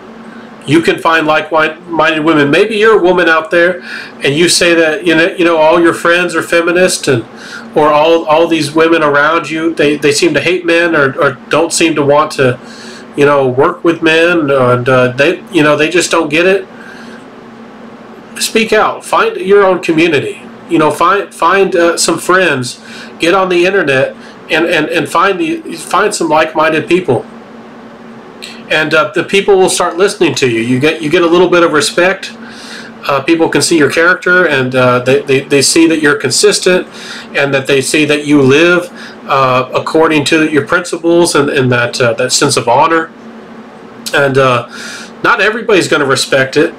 You can find like-minded women. Maybe you're a woman out there, and you say that you know all your friends are feminists, or all these women around you they seem to hate men or don't seem to want to work with men, and they just don't get it. Speak out. Find your own community. Find some friends. Get on the internet. And find some like-minded people, and the people will start listening to you. You get a little bit of respect. People can see your character, and they see that you're consistent, and that they see that you live according to your principles and that sense of honor. And not everybody's going to respect it.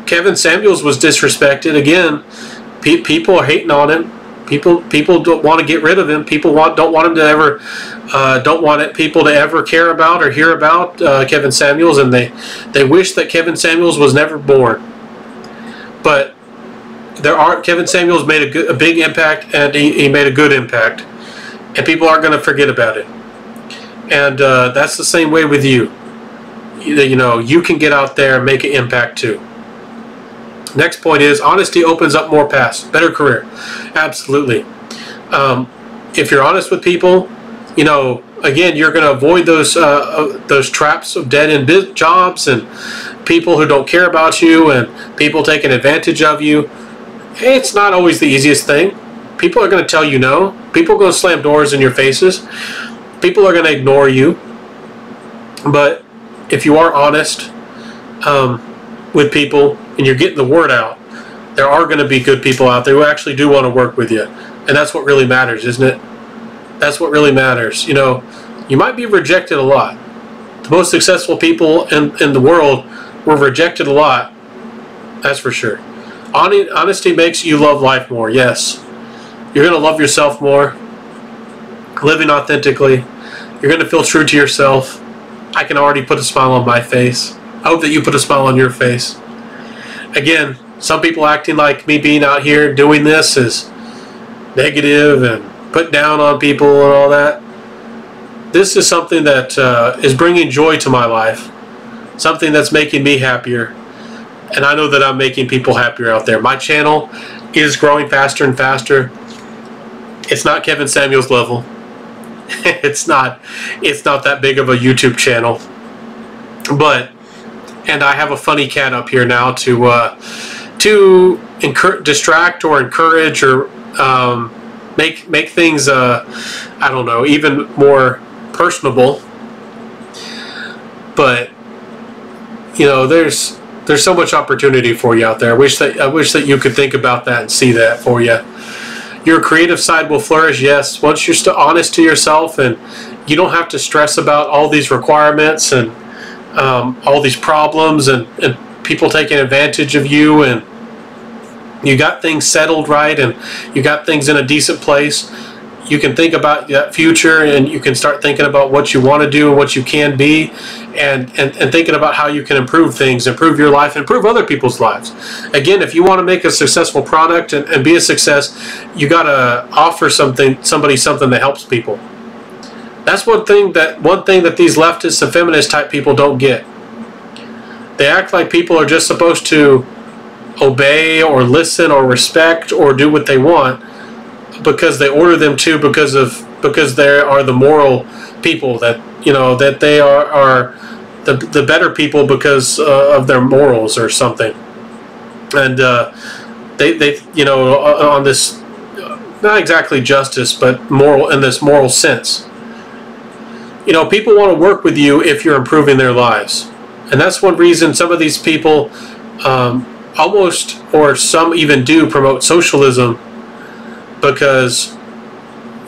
Kevin Samuels was disrespected again. People are hating on him. People don't want to get rid of him. People don't want him to ever people to ever care about or hear about Kevin Samuels, and they wish that Kevin Samuels was never born. But Kevin Samuels made a big impact, and he made a good impact, and people aren't going to forget about it. And that's the same way with you. You can get out there and make an impact too. Next point is honesty opens up more paths, better career. Absolutely. If you're honest with people, again, you're going to avoid those traps of dead-end jobs and people who don't care about you and people taking advantage of you. It's not always the easiest thing. People are going to tell you no. People are going to slam doors in your faces. People are going to ignore you. But if you are honest with people, and you're getting the word out, there are going to be good people out there who actually do want to work with you. And that's what really matters, isn't it? That's what really matters. You might be rejected a lot. The most successful people in the world were rejected a lot. That's for sure. Honesty makes you love life more, yes. You're going to love yourself more. Living authentically. You're going to feel true to yourself. I can already put a smile on my face. I hope that you put a smile on your face. Again, some people acting like me being out here doing this is negative and put down on people and all that. This is something that is bringing joy to my life, something that's making me happier, and I know that I'm making people happier out there. My channel is growing faster and faster. It's not Kevin Samuels level. It's not that big of a YouTube channel, and I have a funny cat up here now to distract or encourage or make things I don't know, even more personable. But there's so much opportunity for you out there. I wish that you could think about that and see that for you. Your creative side will flourish, yes, once you're still honest to yourself, and you don't have to stress about all these requirements and all these problems and people taking advantage of you, and you got things settled right and you got things in a decent place. You can think about that future, and you can start thinking about what you want to do and what you can be, and thinking about how you can improve things, improve your life, improve other people's lives. Again, if you want to make a successful product and be a success, you got to offer somebody something that helps people. That's one thing that these leftist and feminist type people don't get. They act like people are just supposed to obey or listen or respect or do what they want because they order them to, because they are the moral people, that that they are the better people because of their morals or something. And they on this not exactly justice, but moral, in this moral sense. You know, people want to work with you if you're improving their lives. And that's one reason some of these people almost, or some even do, promote socialism, because,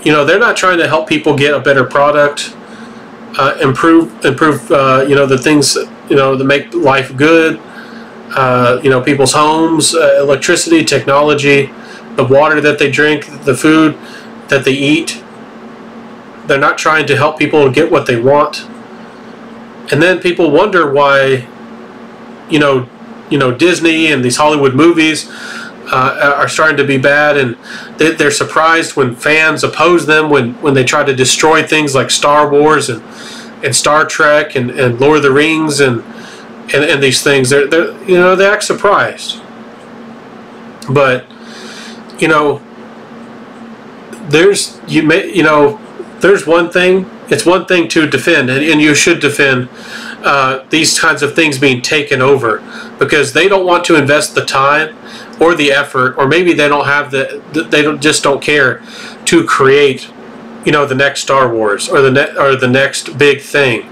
you know, they're not trying to help people get a better product, improve you know, the things, you know, that make life good, you know, people's homes, electricity, technology, the water that they drink, the food that they eat. They're not trying to help people get what they want. And then people wonder why, you know, Disney and these Hollywood movies are starting to be bad, and they're surprised when fans oppose them, when they try to destroy things like Star Wars and Star Trek and Lord of the Rings and these things. They're you know, they act surprised. But, you know, there's one thing. It's one thing to defend, and you should defend these kinds of things being taken over, because they don't want to invest the time or the effort, or maybe they don't have just don't care to create, you know, the next Star Wars or the next big thing.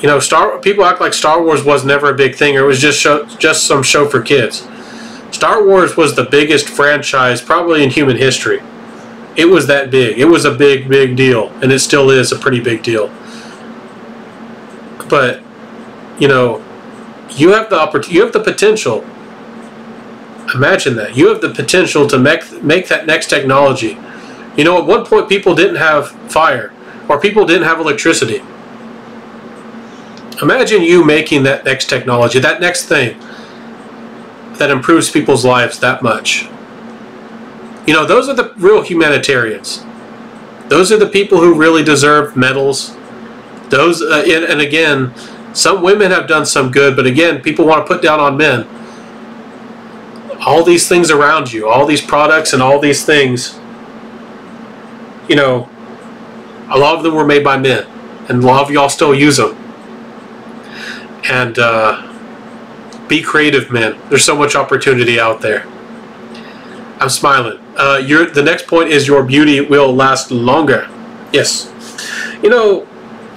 You know, people act like Star Wars was never a big thing, or it was just some show for kids. Star Wars was the biggest franchise probably in human history. It was that big. It was a big deal, and it still is a pretty big deal. But, you know, you have the potential. Imagine that. You have the potential to make that next technology. You know, at one point people didn't have fire, or people didn't have electricity. Imagine you making that next technology, that next thing that improves people's lives that much. You know, those are the real humanitarians. Those are the people who really deserve medals. Those, and again, some women have done some good, but again, people want to put down on men. All these things around you, all these products and all these things, you know, a lot of them were made by men, and a lot of y'all still use them. And be creative, men. There's so much opportunity out there. I'm smiling. The next point is your beauty will last longer. Yes. You know,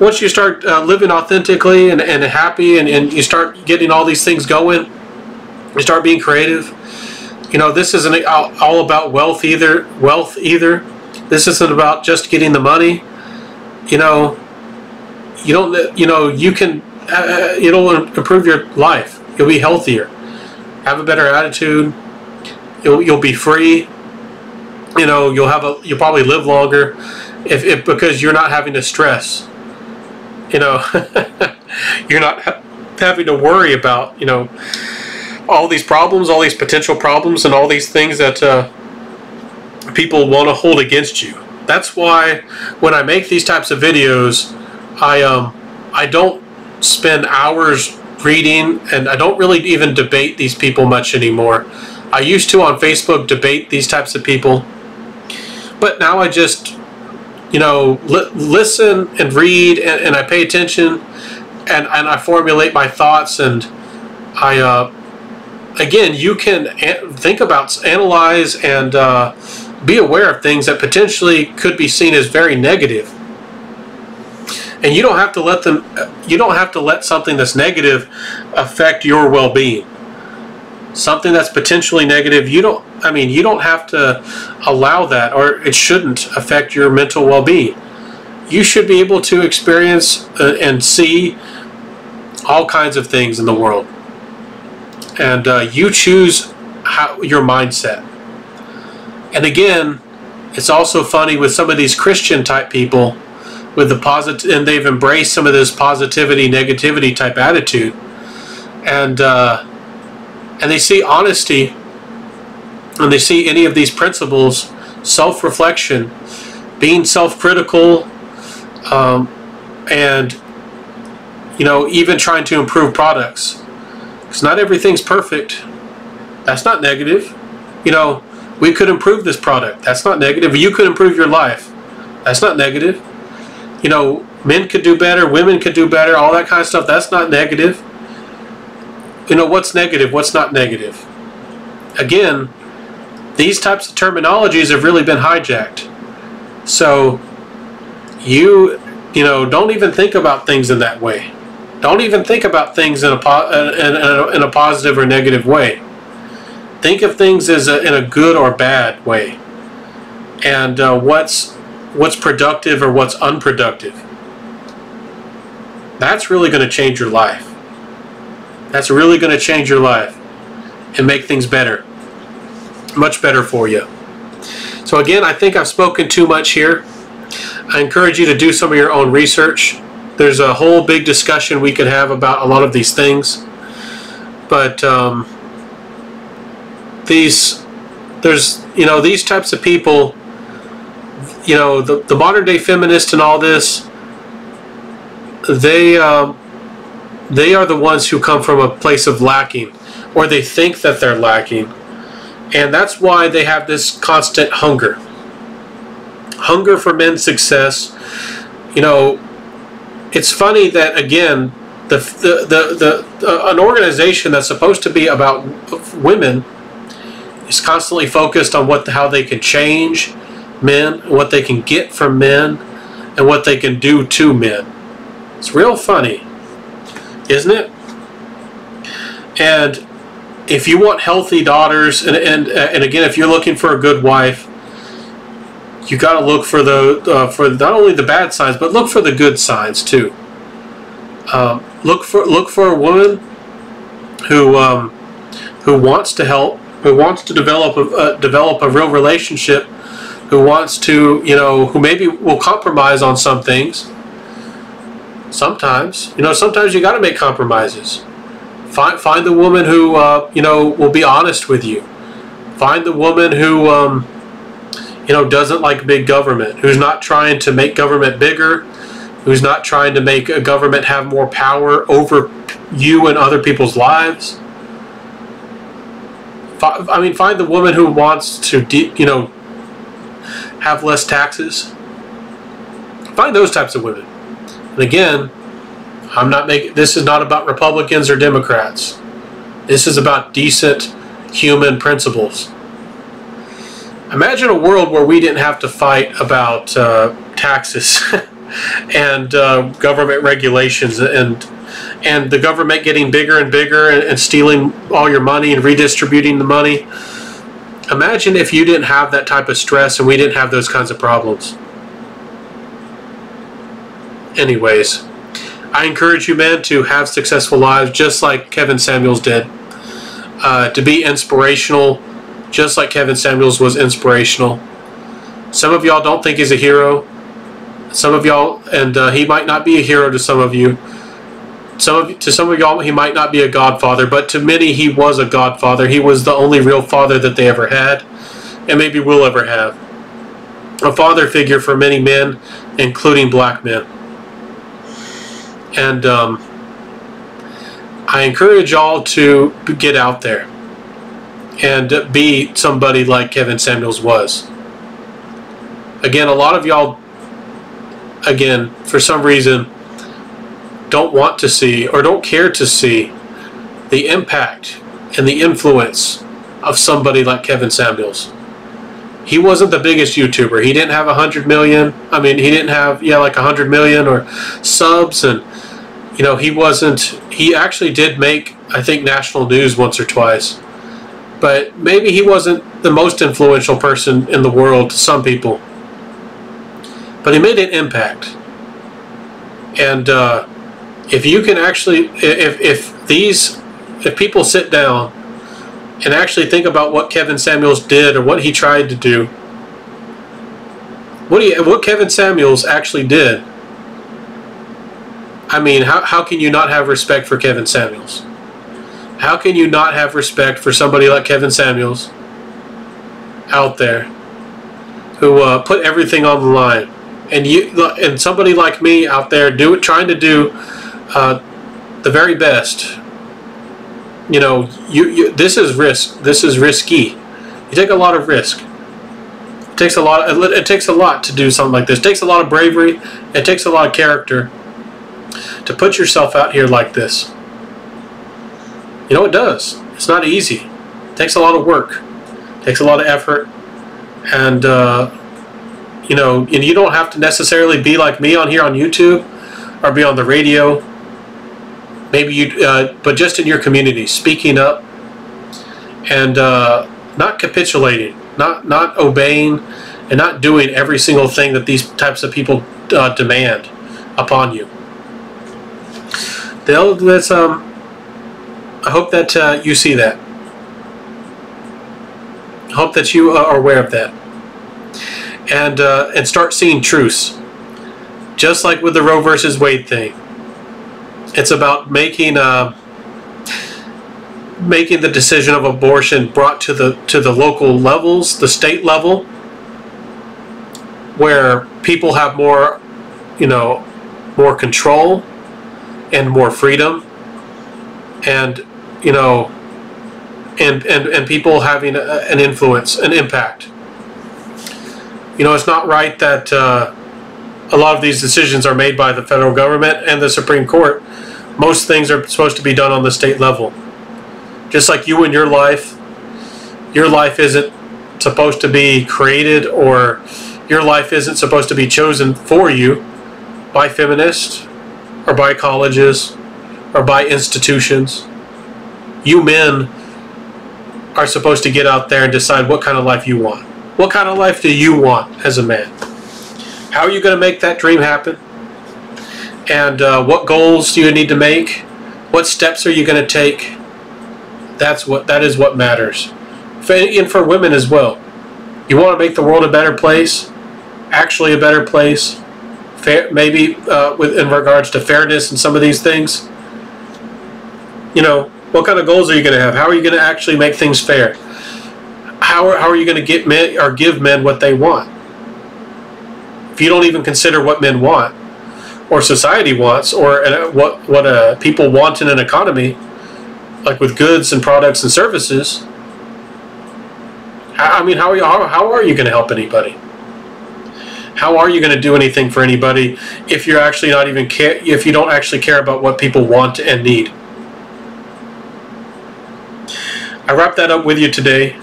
once you start living authentically and happy, and you start getting all these things going, you start being creative. You know, this isn't all about wealth either. This isn't about just getting the money. You know, you don't. You know, you can. It'll improve your life. You'll be healthier. Have a better attitude. You'll be free. You know, you'll probably live longer if because you're not having to stress. You know, you're not having to worry about, you know, all these problems, all these potential problems, and all these things that people want to hold against you. That's why when I make these types of videos, I don't spend hours reading, and I don't really even debate these people much anymore. I used to on Facebook debate these types of people, but now I just, you know, listen and read, and I pay attention, and I formulate my thoughts, and I again, you can think about, analyze, and be aware of things that potentially could be seen as very negative. And you don't have to let them. You don't have to let something that's negative affect your well-being. Something that's potentially negative, you don't. I mean, you don't have to allow that, or it shouldn't affect your mental well-being. You should be able to experience and see all kinds of things in the world, and you choose your mindset. And again, it's also funny with some of these Christian type people with the positive, and they've embraced some of this positivity, negativity type attitude, and they see honesty, and they see any of these principles, self-reflection, being self-critical, and, you know, even trying to improve products, because not everything's perfect. That's not negative. You know, we could improve this product. That's not negative. You could improve your life. That's not negative. You know, men could do better, women could do better, all that kind of stuff. That's not negative. You know, what's negative? What's not negative? Again, these types of terminologies have really been hijacked. So you know, don't even think about things in that way. Don't even think about things in a positive or negative way. Think of things as in a good or bad way, and what's productive or what's unproductive. That's really going to change your life. That's really going to change your life and make things better, much better for you. So again, I think I've spoken too much here. I encourage you to do some of your own research. There's a whole big discussion we could have about a lot of these things, but there's these types of people, the modern day feminists and all this, they are the ones who come from a place of lacking, or they think that they're lacking, and that's why they have this constant hunger for men's success. It's funny that, again, an organization that's supposed to be about women is constantly focused on how they can change men, what they can get from men, and what they can do to men. It's real funny, isn't it? And if you want healthy daughters, and again, if you're looking for a good wife, you got to look for for not only the bad signs, but look for the good signs too. Look for a woman who wants to help, who wants to develop a real relationship, who wants to, who maybe will compromise on some things. Sometimes you got to make compromises. Find the woman who will be honest with you. Find the woman who doesn't like big government, who's not trying to make government bigger, who's not trying to make a government have more power over you and other people's lives. Find the woman who wants to, have less taxes. Find those types of women. And again, this is not about Republicans or Democrats. This is about decent human principles. Imagine a world where we didn't have to fight about taxes and government regulations and the government getting bigger and bigger and stealing all your money and redistributing the money. Imagine if you didn't have that type of stress and we didn't have those kinds of problems. Anyways, I encourage you men to have successful lives just like Kevin Samuels did. To be inspirational just like Kevin Samuels was inspirational. Some of y'all don't think he's a hero. Some of y'all, and he might not be a hero to some of you. To some of y'all, he might not be a godfather, but to many, he was a godfather. He was the only real father that they ever had, and maybe will ever have. A father figure for many men, including black men. And I encourage y'all to get out there and be somebody like Kevin Samuels was. Again, a lot of y'all, again, for some reason, don't want to see or don't care to see the impact and the influence of somebody like Kevin Samuels. He wasn't the biggest YouTuber. He didn't have 100 million. I mean, he didn't have, like 100 million or subs, and he wasn't. He actually did make, I think, national news once or twice. But maybe he wasn't the most influential person in the world to some people. But he made an impact. And if you can actually, if people sit down and actually think about what Kevin Samuels did or what he tried to do, what Kevin Samuels actually did, I mean, how can you not have respect for Kevin Samuels? How can you not have respect for somebody like Kevin Samuels out there who put everything on the line, and somebody like me out there trying to do the very best? This is risk. This is risky. You take a lot of risk. It takes a lot to do something like this. It takes a lot of bravery. It takes a lot of character to put yourself out here like this. It does. It's not easy. It takes a lot of work. It Takes a lot of effort, and you know, and you don't have to necessarily be like me on here on YouTube or be on the radio. Maybe you, but just in your community, speaking up and not capitulating, not obeying, and not doing every single thing that these types of people demand upon you. That's I hope that you see that. I hope that you are aware of that, and start seeing truths. Just like with the Roe versus Wade thing, it's about making the decision of abortion brought to the local levels, the state level, where people have more, you know, more control and more freedom, and you know, and people having an influence, an impact. You know, it's not right that a lot of these decisions are made by the federal government and the Supreme Court. Most things are supposed to be done on the state level. Just like you and your life isn't supposed to be created, or your life isn't supposed to be chosen for you by feminists or by colleges or by institutions. You men are supposed to get out there and decide what kind of life you want. What kind of life do you want as a man? How are you going to make that dream happen? And what goals do you need to make? What steps are you going to take? That is what matters. And for women as well. You want to make the world a better place, actually a better place, maybe in regards to fairness and some of these things. You know, what kind of goals are you going to have? How are you going to actually make things fair? How are you going to get men or give men what they want? If you don't even consider what men want, or society wants, or what people want in an economy, like with goods and products and services, I mean, how are you going to help anybody? How are you going to do anything for anybody if you're actually not even if you don't actually care about what people want and need? I wrap that up with you today.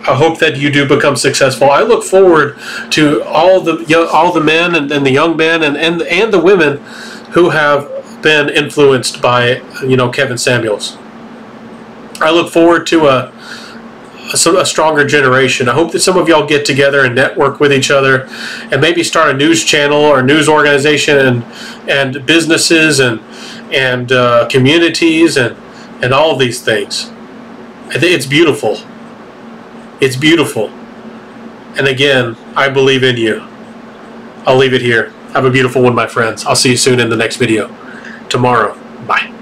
I hope that you do become successful. I look forward to all the men and the young men and the women who have been influenced by, you know, Kevin Samuels. I look forward to a stronger generation. I hope that some of y'all get together and network with each other, and maybe start a news channel or news organization, and businesses and communities and all of these things. I think it's beautiful. It's beautiful. And again, I believe in you. I'll leave it here. Have a beautiful one, my friends. I'll see you soon in the next video. Tomorrow. Bye.